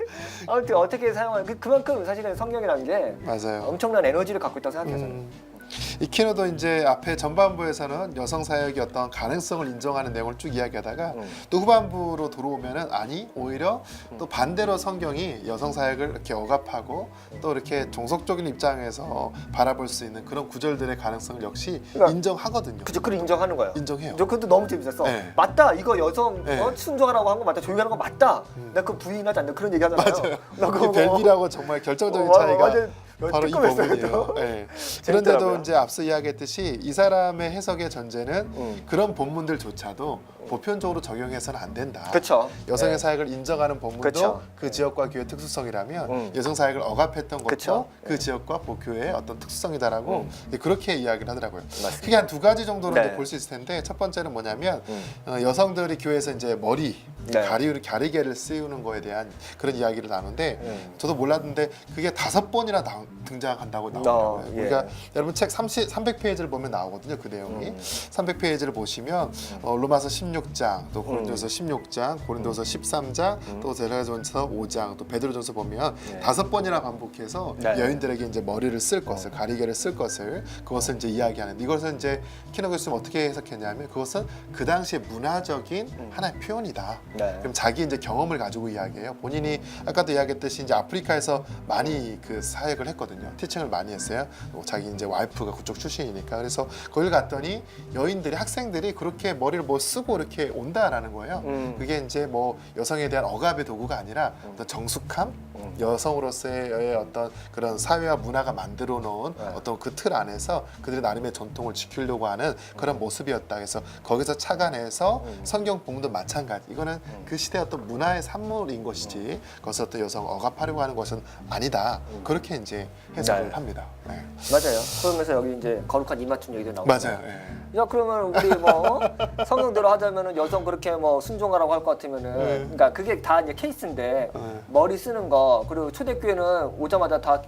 아무튼 어떻게 사용하는 그만큼 사실은 성경이라는 게 맞아요. 엄청난 에너지를 갖고 있다고 생각해요. 저는. 이 키노도 이제 앞에 전반부에서는 여성 사역의 어떤 가능성을 인정하는 내용을 쭉 이야기하다가 또 후반부로 들어오면은 아니 오히려 또 반대로 성경이 여성 사역을 이렇게 억압하고 또 이렇게 종속적인 입장에서 바라볼 수 있는 그런 구절들의 가능성을 역시 인정하거든요. 그죠, 그걸 인정하는 거예요. 인정해요. 저 그것도 너무 재밌었어. 맞다, 이거 여성 순종하라고 한 거 맞다, 조용히 하는 거 맞다. 내가 그 부인하지 않는 그런 얘기하잖아요. 맞아요. 벨기라고 정말 결정적인 차이가. 완전 바로 이 뜨끔했어요, 부분이에요. 또. 네. 재밌더라고요. 그런데도 이제 앞서 이야기했듯이 이 사람의 해석의 전제는 그런 본문들조차도 보편적으로 적용해서는 안 된다. 그렇죠. 여성의 네. 사역을 인정하는 본문도 그쵸. 그 지역과 교회 특수성이라면 여성 여성 사역을 억압했던 것도 그쵸. 그 지역과 교회의 어떤 특수성이다라고 그렇게 이야기를 하더라고요. 맞습니다. 그게 한 두 가지 정도로 네. 볼 수 있을 텐데 첫 번째는 뭐냐면 여성들이 교회에서 이제 머리 네. 가리개를 씌우는 거에 대한 그런 이야기를 나누는데 저도 몰랐는데 그게 5번이나 등장한다고 나오더라고요. 예. 우리가 여러분 책 300페이지를 보면 나오거든요. 그 내용이 300페이지를 보시면 로마서 16장, 또 고린도서 16장, 고린도서 13장, 또 데살로니가전서 5장, 또 베드로전서 보면 5번이나 반복해서 네. 여인들에게 이제 머리를 쓸 것을, 가리개를 쓸 것을 그것을 이제 이야기하는. 이것을 이제 키너 교수님 어떻게 해석했냐면 그것은 그 당시의 문화적인 하나의 표현이다. 네. 그럼 자기 이제 경험을 가지고 이야기해요. 본인이 아까도 이야기했듯이 이제 아프리카에서 많이 그 사역을 했거든요. 티칭을 많이 했어요. 자기 이제 와이프가 그쪽 출신이니까. 그래서 거길 갔더니 여인들이 학생들이 그렇게 머리를 뭐 쓰고 이렇게 온다라는 거예요. 그게 이제 뭐 여성에 대한 억압의 도구가 아니라 어떤 정숙함, 여성으로서의 어떤 그런 사회와 문화가 만들어 놓은 어떤 그 틀 안에서 그들의 나름의 전통을 지키려고 하는 그런 모습이었다. 그래서 거기서 착안해서 성경 본문도 마찬가지. 이거는 그 시대의 어떤 문화의 산물인 것이지 그것을 어떤 여성 억압하려고 하는 것은 아니다. 그렇게 이제 해석을 네. 합니다. 네. 맞아요. 그러면서 여기 이제 거룩한 이맞춤 얘기도 나오고. 맞아요. 네. 야 그러면 우리 뭐 성경대로 하자면은 여성 그렇게 뭐 순종하라고 할 것 같으면은 그러니까 그게 다 이제 케이스인데 머리 쓰는 거 그리고 초대교회는 오자마자 다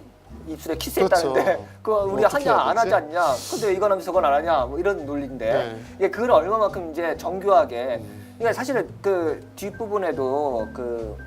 입술에 키스했다는데 그렇죠. 그거 우리 어떻게 하냐 해야 안 되지? 하지 않냐? 근데 이건 하면서 저건 안 하냐? 뭐 이런 논리인데 네. 이게 그걸 얼마만큼 이제 정교하게 그러니까 사실은 그 뒷부분에도 그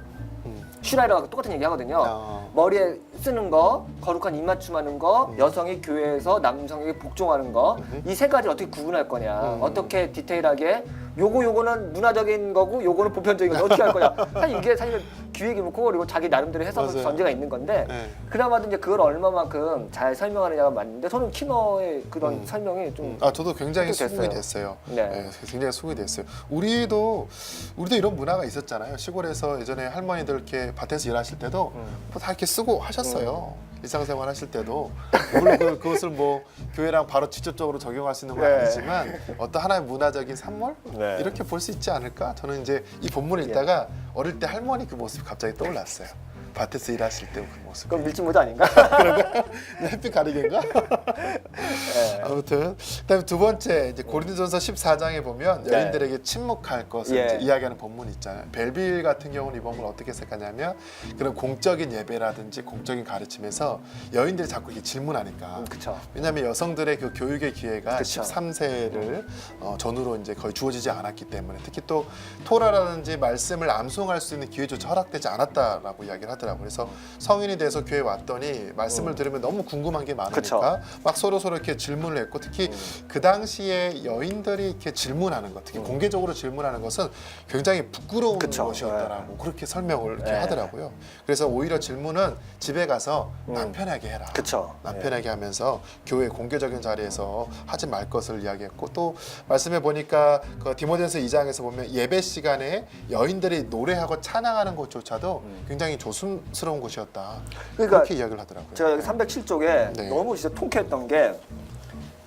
슈라이라가 똑같은 얘기 하거든요. 머리에 쓰는 거, 거룩한 입맞춤하는 거, 여성이 교회에서 남성에게 복종하는 거, 이 세 가지를 어떻게 구분할 거냐, 어떻게 디테일하게 요거는 문화적인 거고 요거는 보편적인 거 어떻게 할 거냐. 사실 이게 사실은 기획이 뭐 그리고 자기 나름대로 해석 맞아요. 전제가 있는 건데 네. 그나마도 이제 그걸 얼마만큼 잘 설명하느냐가 맞는데 저는 키너의 그런 설명이 좀 저도 굉장히 됐어요. 수긍이 됐어요. 네. 네, 굉장히 수긍이 됐어요. 우리도 이런 문화가 있었잖아요. 시골에서 예전에 할머니들 이렇게 밭에서 일하실 때도 뭐다 이렇게 쓰고 하셨어요. 일상생활 하실 때도 물론 그것을 뭐 교회랑 바로 직접적으로 적용할 수 있는 건 네. 아니지만 어떤 하나의 문화적인 산물 네. 이렇게 볼 수 있지 않을까? 저는 이제 이 본문을 읽다가 어릴 때 할머니 그 모습이 갑자기 떠올랐어요. 밭에서 일하실 때 그 모습. 그럼 밀짚 모자 아닌가? 햇빛 가리개인가? 네. 아무튼 그다음에 두 번째 이제 고린도전서 14장에 보면 네. 여인들에게 침묵할 것을 예. 이제 이야기하는 본문이 있잖아요. 벨빌 같은 경우는 이 본문을 어떻게 해석하냐면 그런 공적인 예배라든지 공적인 가르침에서 여인들이 자꾸 이렇게 질문하니까. 그쵸. 왜냐하면 여성들의 그 교육의 기회가 그쵸. 13세를 전후로 이제 거의 주어지지 않았기 때문에 특히 또 토라라든지 말씀을 암송할 수 있는 기회조차 허락되지 않았다라고 이야기를 하더라고요. 그래서 성인이 돼서 교회 왔더니 말씀을 들으면 너무 궁금한 게 많으니까 그쵸. 막 서로 이렇게 질문을 했고 특히 그 당시에 여인들이 이렇게 질문하는 것, 특히 공개적으로 질문하는 것은 굉장히 부끄러운 그쵸. 것이었다라고 그렇게 설명을 이렇게 네. 하더라고요. 그래서 오히려 질문은 집에 가서 남편에게 해라. 그쵸. 남편에게 하면서 교회 공개적인 자리에서 하지 말 것을 이야기했고 또 말씀해 보니까 그 디모데전서 2장에서 보면 예배 시간에 여인들이 노래하고 찬양하는 것조차도 굉장히 조심스러운 것이었다. 그러니까 그렇게 이야기를 하더라고요. 제가 여기 307쪽에 네. 너무 진짜 통쾌했던 게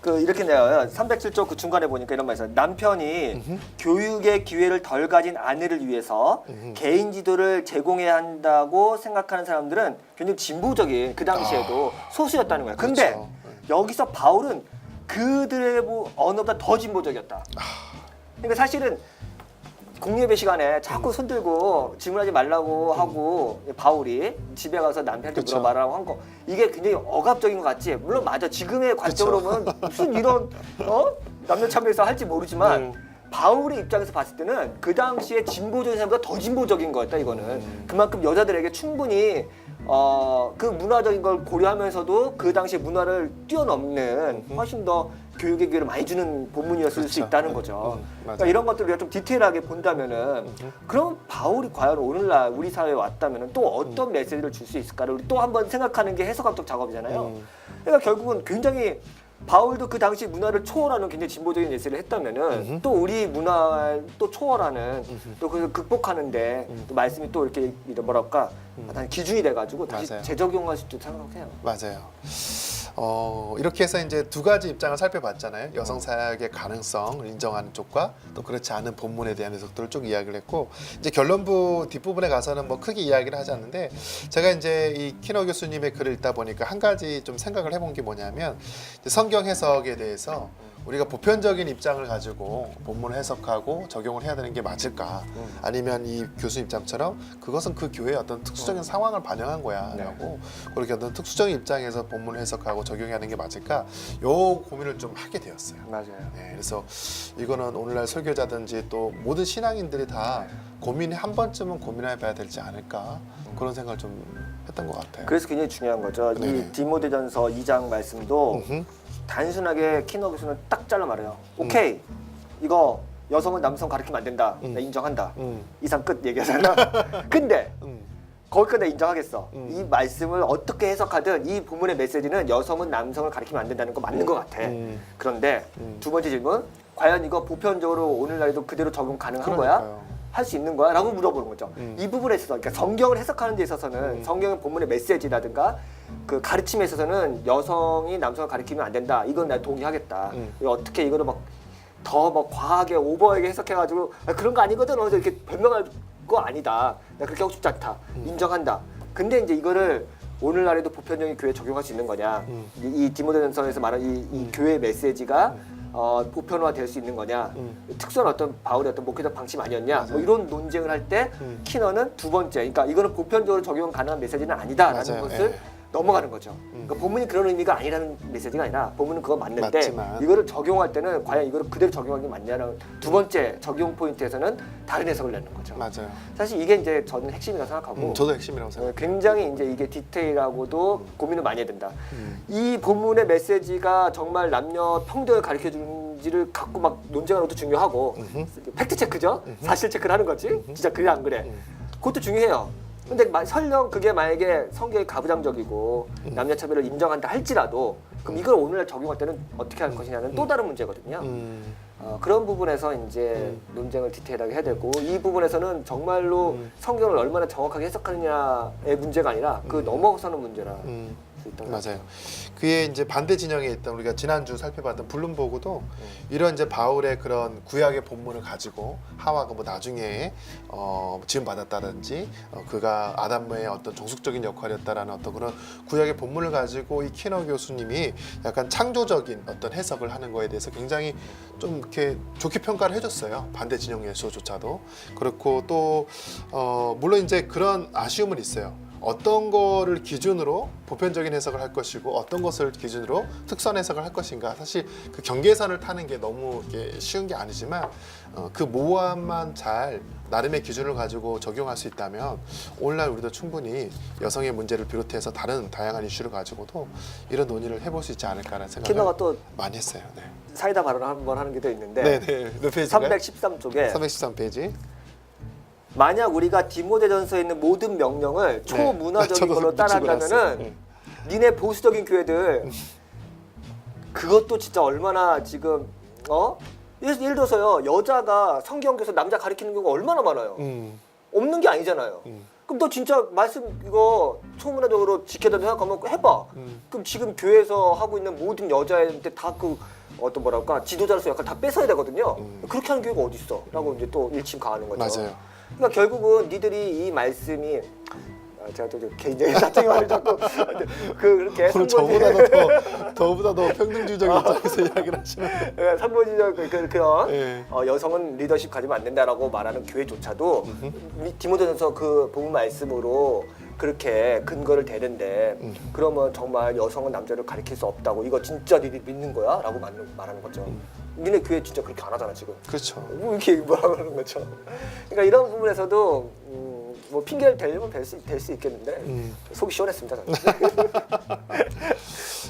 그 이렇게 내요. 307쪽 그 중간에 보니까 이런 말이 있어요. 남편이 교육의 기회를 덜 가진 아내를 위해서 개인 지도를 제공해야 한다고 생각하는 사람들은 굉장히 진보적인 그 당시에도 소수였다는 거예요. 근데 그렇죠. 여기서 바울은 그들의 언어보다 더 진보적이었다. 그러니까 사실은 공예배 시간에 자꾸 손들고 질문하지 말라고 하고 바울이 집에 가서 남편한테 그쵸. 물어봐라고 한 거 이게 굉장히 억압적인 것 같지. 물론 맞아. 지금의 관점으로 보면 무슨 이런 남녀 참여에서 할지 모르지만 바울의 입장에서 봤을 때는 그 당시에 진보적인 사람보다 더 진보적인 거였다. 이거는 그만큼 여자들에게 충분히 그 문화적인 걸 고려하면서도 그 당시의 문화를 뛰어넘는 훨씬 더 교육의 기회를 많이 주는 본문이었을 수 그렇죠. 있다는 거죠. 맞아요. 그러니까 이런 것들을 우리가 좀 디테일하게 본다면은 그럼 바울이 과연 오늘날 우리 사회에 왔다면은 또 어떤 메시지를 줄 수 있을까를 우리 또 한번 생각하는 게 해석학적 작업이잖아요. 그러니까 결국은 굉장히 바울도 그 당시 문화를 초월하는 굉장히 진보적인 예술을 했다면은 또 우리 문화를 또 초월하는 또 그걸 극복하는데 또 말씀이 또 이렇게 뭐랄까 한 기준이 돼가지고 다시 맞아요. 재적용할 수 있다고 생각해요. 맞아요. 이렇게 해서 이제 두 가지 입장을 살펴봤잖아요. 여성 사역의 가능성을 인정하는 쪽과 또 그렇지 않은 본문에 대한 해석들을 쭉 이야기를 했고, 이제 결론부 뒷부분에 가서는 뭐 크게 이야기를 하지 않는데, 제가 이제 이 키너 교수님의 글을 읽다 보니까 한 가지 좀 생각을 해본 게 뭐냐면, 이제 성경 해석에 대해서 우리가 보편적인 입장을 가지고 본문을 해석하고 적용을 해야 되는 게 맞을까? 아니면 이 교수 입장처럼 그것은 그 교회의 어떤 특수적인 상황을 반영한 거야 라고, 그렇게 어떤 특수적인 입장에서 본문을 해석하고 적용해야 하는 게 맞을까? 요 고민을 좀 하게 되었어요. 맞아요. 네, 그래서 이거는 오늘날 설교자든지 또 모든 신앙인들이 다 고민이 한 번쯤은 고민해 봐야 되지 않을까? 그런 생각을 좀 했던 것 같아요. 그래서 굉장히 중요한 거죠. 네네. 이 디모데전서 2장 말씀도 단순하게 키너 교수는 딱 잘라 말해요. 오케이, 이거 여성은 남성 가르치면 안 된다. 나 인정한다. 이상 끝 얘기하잖아. 근데 거기까지 나 인정하겠어. 이 말씀을 어떻게 해석하든 이 본문의 메시지는 여성은 남성을 가르치면 안 된다는 거 맞는 것 같아. 그런데 두 번째 질문, 과연 이거 보편적으로 오늘날에도 그대로 적용 가능한 거야? 할 수 있는 거야? 라고 물어보는 거죠. 이 부분에 있어서, 그러니까 성경을 해석하는 데 있어서는 성경의 본문의 메시지라든가 그 가르침에 있어서는 여성이 남성을 가르치면 안 된다. 이건 내가 동의하겠다. 어떻게 이거를 막 더 막 과하게 오버하게 해석해가지고 그런 거 아니거든. 이렇게 변명할 거 아니다. 나 그렇게 하고 싶지 않다. 인정한다. 근데 이제 이거를 오늘날에도 보편적인 교회에 적용할 수 있는 거냐? 이 디모데전서에서 말하는 이 교회의 메시지가 보편화될 수 있는 거냐? 특수한 어떤 바울의 어떤 목회적 방침 아니었냐? 뭐 이런 논쟁을 할 때 키너는 두 번째, 그러니까 이거는 보편적으로 적용 가능한 메시지는 아니다라는 맞아요. 것을 예. 넘어가는 거죠. 그러니까 본문이 그런 의미가 아니라는 메시지가 아니라 본문은 그거 맞는데 맞지만. 이거를 적용할 때는 과연 이거를 그대로 적용하는 게 맞냐는 두 번째 적용 포인트에서는 다른 해석을 내는 거죠. 맞아요. 사실 이게 이제 저는 핵심이라고 생각하고 저도 핵심이라고 생각해요. 굉장히 이제 이게 디테일하고도 고민을 많이 해야 된다. 이 본문의 메시지가 정말 남녀 평등을 가르쳐 주는지를 갖고 막 논쟁하는 것도 중요하고 팩트 체크죠. 사실 체크를 하는 거지. 진짜 그래 안 그래. 그것도 중요해요. 근데 설령 그게 만약에 성경이 가부장적이고 남녀 차별을 인정한다 할지라도 그럼 이걸 오늘날 적용할 때는 어떻게 할 것이냐는 또 다른 문제거든요. 그런 부분에서 이제 논쟁을 디테일하게 해야 되고, 이 부분에서는 정말로 성경을 얼마나 정확하게 해석하느냐의 문제가 아니라 그 넘어서는 문제라 수 있다고 맞아요. 그에 이제 반대 진영에 있던, 우리가 지난주 살펴봤던 블룸버그도 이런 이제 바울의 그런 구약의 본문을 가지고 하와가 뭐 나중에 지음 받았다든지 그가 아담의 어떤 종속적인 역할이었다라는 어떤 그런 구약의 본문을 가지고 이 키너 교수님이 약간 창조적인 어떤 해석을 하는 거에 대해서 굉장히 좀 이렇게 좋게 평가를 해줬어요. 반대 진영에서조차도. 그렇고 또 물론 이제 그런 아쉬움은 있어요. 어떤 거를 기준으로 보편적인 해석을 할 것이고 어떤 것을 기준으로 특수한 해석을 할 것인가, 사실 그 경계선을 타는 게 너무 이렇게 쉬운 게 아니지만 그 모호함만 잘 나름의 기준을 가지고 적용할 수 있다면 오늘날 우리도 충분히 여성의 문제를 비롯해서 다른 다양한 이슈를 가지고도 이런 논의를 해볼 수 있지 않을까라는 생각을 키너가 또 많이 했어요. 네. 사이다 발언을 한번 하는 게 더 있는데 네네. 몇 페이지인가요? 313쪽에 313페이지. 만약 우리가 디모데전서에 있는 모든 명령을 초문화적인 저도 걸로 묻히고 따라한다면은 니네 보수적인 교회들 그것도 진짜 얼마나 지금 예를 들어서요, 여자가 성경 교서 남자 가르치는 경우가 얼마나 많아요. 없는 게 아니잖아요. 그럼 너 진짜 말씀 이거 초문화적으로 지켜야 된다고 생각하면 해봐. 그럼 지금 교회에서 하고 있는 모든 여자애한테 다 그 어떤 뭐랄까 지도자로서 약간 다 뺏어야 되거든요. 그렇게 하는 교회가 어디 있어? 라고 이제 또 일침 가하는 거죠. 맞아요. 그러니까 결국은 니들이 이 말씀이 제가 또 개인적인 사적인 말을 자꾸 그렇게 오늘 저보다 더 평등주의적인 입장에서 이야기를 하시는데. 선보지적 그런 네. 여성은 리더십 가지면 안 된다라고 말하는 교회조차도 디모데전서 그 본문 말씀으로 그렇게 근거를 대는데 그러면 정말 여성은 남자를 가리킬 수 없다고, 이거 진짜 니들 믿는 거야? 라고 말하는 거죠. 니네 교회 진짜 그렇게 안 하잖아 지금. 그렇죠. 뭐 이렇게 뭐라고 하는 거죠. 그러니까 이런 부분에서도 뭐 핑계를 대려면 될 수 있겠는데 속이 시원했습니다.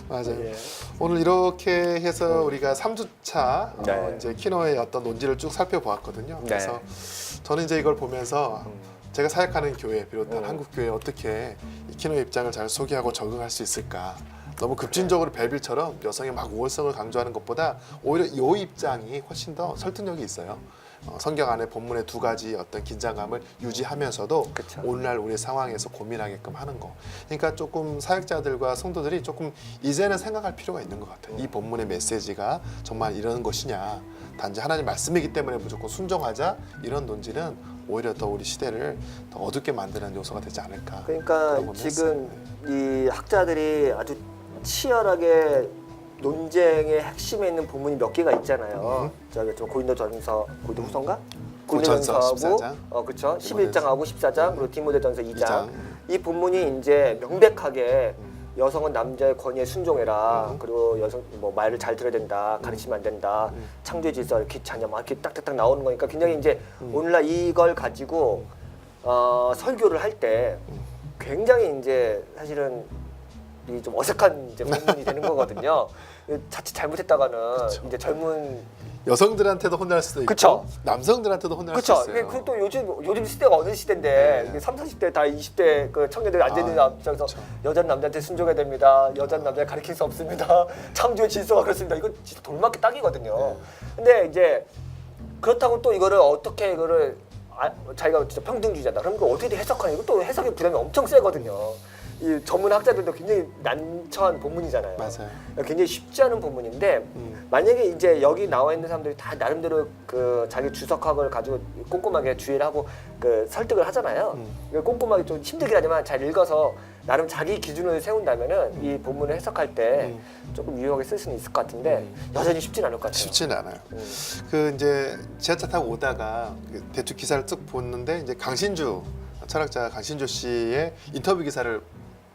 맞아요. 예. 오늘 이렇게 해서 우리가 3주차 네. 이제 키노의 어떤 논지를 쭉 살펴보았거든요. 네. 그래서 저는 이제 이걸 보면서 제가 사역하는 교회 비롯한 한국 교회에 어떻게 이 키노의 입장을 잘 소개하고 적응할 수 있을까 너무 급진적으로 벨빌처럼 여성의 막 우월성을 강조하는 것보다 오히려 이 입장이 훨씬 더 설득력이 있어요. 성경 안에 본문의 두 가지 어떤 긴장감을 유지하면서도 그쵸. 오늘날 우리 상황에서 고민하게끔 하는 거. 그러니까 조금 사역자들과 성도들이 조금 이제는 생각할 필요가 있는 것 같아요. 이 본문의 메시지가 정말 이런 것이냐. 단지 하나님 말씀이기 때문에 무조건 순종하자. 이런 논지는 오히려 더 우리 시대를 더 어둡게 만드는 요소가 되지 않을까. 그러니까 그런 지금 고민했어요. 이 학자들이 아주 치열하게 논쟁의 핵심에 있는 본문이 몇 개가 있잖아요. 저기 좀 고린도전서, 고린도후서인가? 고린도전서하고 14장. 그렇죠. 11장하고 14장 그리고 디모데전서 2장. 2장. 이 본문이 이제 명백하게 여성은 남자의 권위에 순종해라. 그리고 여성 뭐 말을 잘 들어야 된다. 가르치면 안 된다. 창조의 질서 이렇게 자녀 막 이렇게 딱딱딱 나오는 거니까 굉장히 이제 오늘날 이걸 가지고 설교를 할 때 굉장히 이제 사실은 이 좀 어색한 이제 본문이 되는 거거든요. 자칫 잘못했다가는 이제 젊은 여성들한테도 혼날 수도 있고 그쵸. 남성들한테도 혼날 그렇죠. 수 있어요. 그또 요즘 시대가 어느 시대인데 네. 3, 40대 다 20대 그 청년들이 앉아 있는 앞장에서 그쵸. 여자는 남자한테 순종해야 됩니다. 여자는 남자를 가리킬 수 없습니다. 창조의 질서가 그렇습니다. 이건 진짜 돌맞게 딱이거든요. 네. 근데 이제 그렇다고 또 이거를 어떻게 이거를 자기가 진짜 평등주의자다. 그럼 이거 어떻게 해석하냐? 이거 또 해석의 부담이 엄청 세거든요. 이 전문 학자들도 굉장히 난처한 본문이잖아요. 맞아요. 굉장히 쉽지 않은 본문인데 만약에 이제 여기 나와 있는 사람들이 다 나름대로 그 자기 주석학을 가지고 꼼꼼하게 주의를 하고 그 설득을 하잖아요. 꼼꼼하게 좀 힘들긴 하지만 잘 읽어서 나름 자기 기준을 세운다면은 이 본문을 해석할 때 조금 유용하게 쓸 수는 있을 것 같은데 여전히 쉽진 않을 것 같아요. 쉽지는 않아요. 그 이제 지하철 타고 오다가 그 대충 기사를 쭉 봤는데 이제 강신주 철학자 강신주 씨의 인터뷰 기사를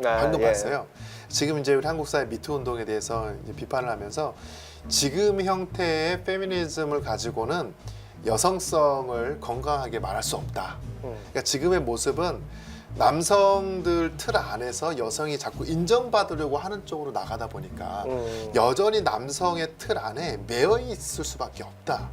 방금 봤어요. 지금 이제 우리 한국 사회 미투 운동에 대해서 이제 비판을 하면서 지금 형태의 페미니즘을 가지고는 여성성을 건강하게 말할 수 없다. 그러니까 지금의 모습은 남성들 틀 안에서 여성이 자꾸 인정받으려고 하는 쪽으로 나가다 보니까 여전히 남성의 틀 안에 매여 있을 수밖에 없다.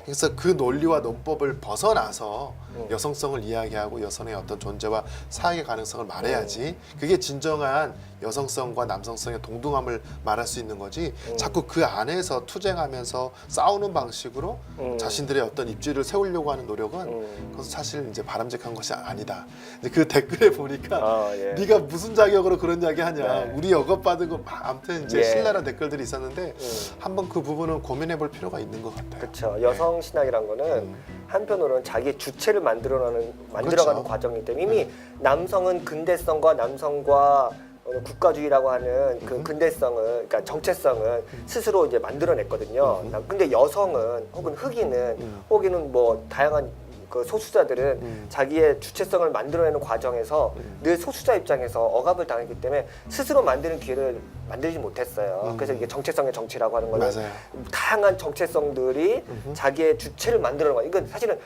그래서 그 논리와 논법을 벗어나서 여성성을 이야기하고 여성의 어떤 존재와 사역의 가능성을 말해야지 그게 진정한 여성성과 남성성의 동등함을 말할 수 있는 거지 자꾸 그 안에서 투쟁하면서 싸우는 방식으로 자신들의 어떤 입지를 세우려고 하는 노력은 그것은 사실 이제 바람직한 것이 아니다. 근데 그 댓글에 보니까 네가 무슨 자격으로 그런 이야기 하냐. 우리 억압받은 거 아무튼 이제 신랄한 댓글들이 있었는데 한번 그 부분은 고민해 볼 필요가 있는 것 같아요. 그렇죠. 여성 신학이란 거는 한편으로는 자기 주체를 만들어가는 그렇죠. 과정이기 때문에 이미 남성은 근대성과 남성과 국가주의라고 하는 그 근대성을, 그러니까 정체성을 스스로 이제 만들어냈거든요. 근데 여성은 혹은 흑인은 혹은 뭐 다양한 그 소수자들은 자기의 주체성을 만들어내는 과정에서 늘 소수자 입장에서 억압을 당했기 때문에 스스로 만드는 기회를 만들지 못했어요. 그래서 이게 정체성의 정치라고 하는 거는 맞아요. 다양한 정체성들이 자기의 주체를 만들어내는 거예요. 이건 사실은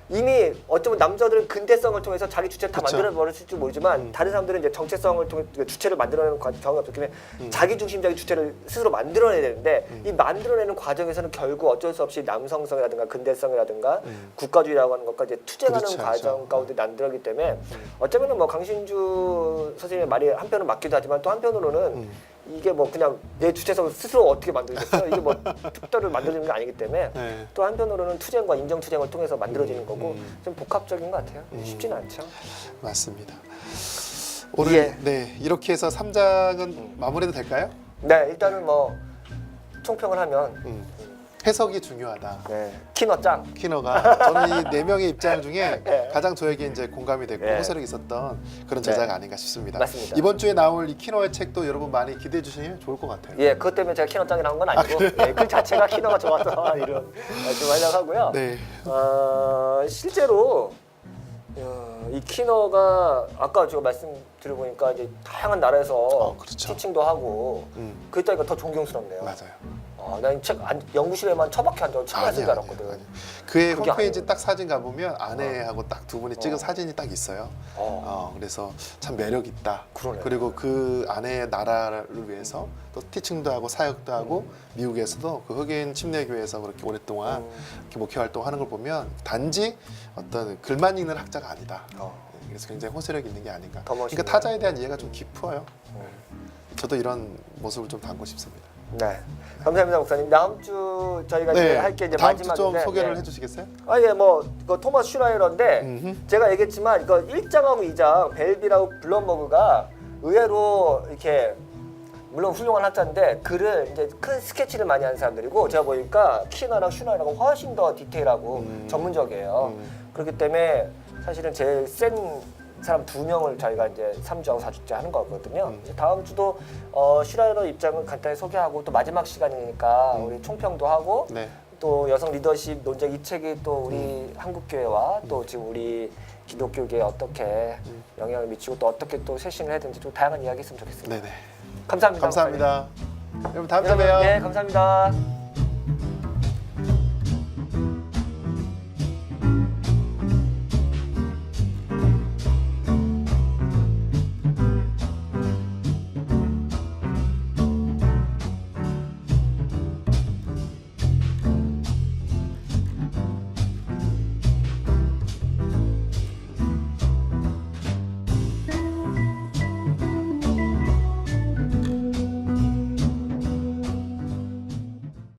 이미 어쩌면 남자들은 근대성을 통해서 자기 주체를 다 그쵸. 만들어버렸을지 모르지만 다른 사람들은 이제 정체성을 통해 주체를 만들어내는 경험이 없었기 때문에 자기 중심적인 주체를 스스로 만들어내야 되는데 이 만들어내는 과정에서는 결국 어쩔 수 없이 남성성이라든가 근대성이라든가 국가주의라고 하는 것까지 투쟁하는 그렇죠, 과정 가운데 난들었기 때문에 어쩌면 뭐 강신주 선생님의 말이 한편으로 맞기도 하지만 또 한편으로는 이게 뭐 그냥 내 주체성을 스스로 어떻게 만들겠어요? 이게 뭐 특별을 만들어지는 게 아니기 때문에 또 한편으로는 투쟁과 인정 투쟁을 통해서 만들어지는 거고 좀 복합적인 것 같아요. 쉽지는 않죠. 맞습니다. 오늘 네 이렇게 해서 3장은 마무리도 될까요? 네, 일단은 뭐 총평을 하면 해석이 중요하다. 키너 짱. 키너가 저는 이 4명의 입장 중에 가장 저에게 이제 공감이 됐고 네. 호소력이 있었던 그런 저자가 아닌가 싶습니다. 맞습니다. 이번 주에 나올 이 키너의 책도 여러분 많이 기대해 주시면 좋을 것 같아요. 예, 그것 때문에 제가 키너 짱이라는 건 아니고 그 자체가 키너가 좋아서 이런 좀 하려고 하고요. 네. 실제로 이 키너가 아까 제가 말씀 들어보니까 이제 다양한 나라에서 그렇죠. 티칭도 하고 그랬다니까 더 존경스럽네요. 맞아요. 난 책 연구실에만 처박혀 앉아서 책을 쓴 줄 알았거든. 그의 그게 홈페이지 아니에요. 딱 사진 가보면 아내하고 딱 두 분이 찍은 사진이 딱 있어요. 그래서 참 매력 있다. 그러네. 그리고 그 아내의 나라를 위해서 또 티칭도 하고 사역도 하고 미국에서도 그 흑인 침례교회에서 그렇게 오랫동안 이렇게 목회 활동하는 걸 보면 단지 어떤 글만 읽는 학자가 아니다. 그래서 굉장히 호소력 있는 게 아닌가. 더 멋있네요. 그러니까 타자에 대한 이해가 좀 깊어요. 저도 이런 모습을 좀 담고 싶습니다. 네, 감사합니다, 목사님. 다음 주 저희가 이제 할 게 이제 다음 주 좀 마지막인데 소개를 네. 해주시겠어요? 아, 예, 뭐 이거 토마스 슈라이러인데 제가 얘기했지만 이거 1장하고 2장 벨비라고 블럼버그가 의외로 이렇게 물론 훌륭한 학자인데 글을 이제 큰 스케치를 많이 하는 사람들이고 제가 보니까 키나랑 슈라이러가 훨씬 더 디테일하고 전문적이에요. 그렇기 때문에 사실은 제일 센 사람 2명을 저희가 이제 3주하고 4주째 하는 거거든요. 다음 주도 슈라이러 입장을 간단히 소개하고 또 마지막 시간이니까 우리 총평도 하고 네. 또 여성 리더십 논쟁 이 책이 또 우리 한국교회와 또 지금 우리 기독교계에 어떻게 영향을 미치고 또 어떻게 또 쇄신을 해야 되는지 좀 다양한 이야기 했으면 좋겠습니다. 네네. 감사합니다. 감사합니다. 여러분 다음 주에 여러분, 봬요. 네, 감사합니다.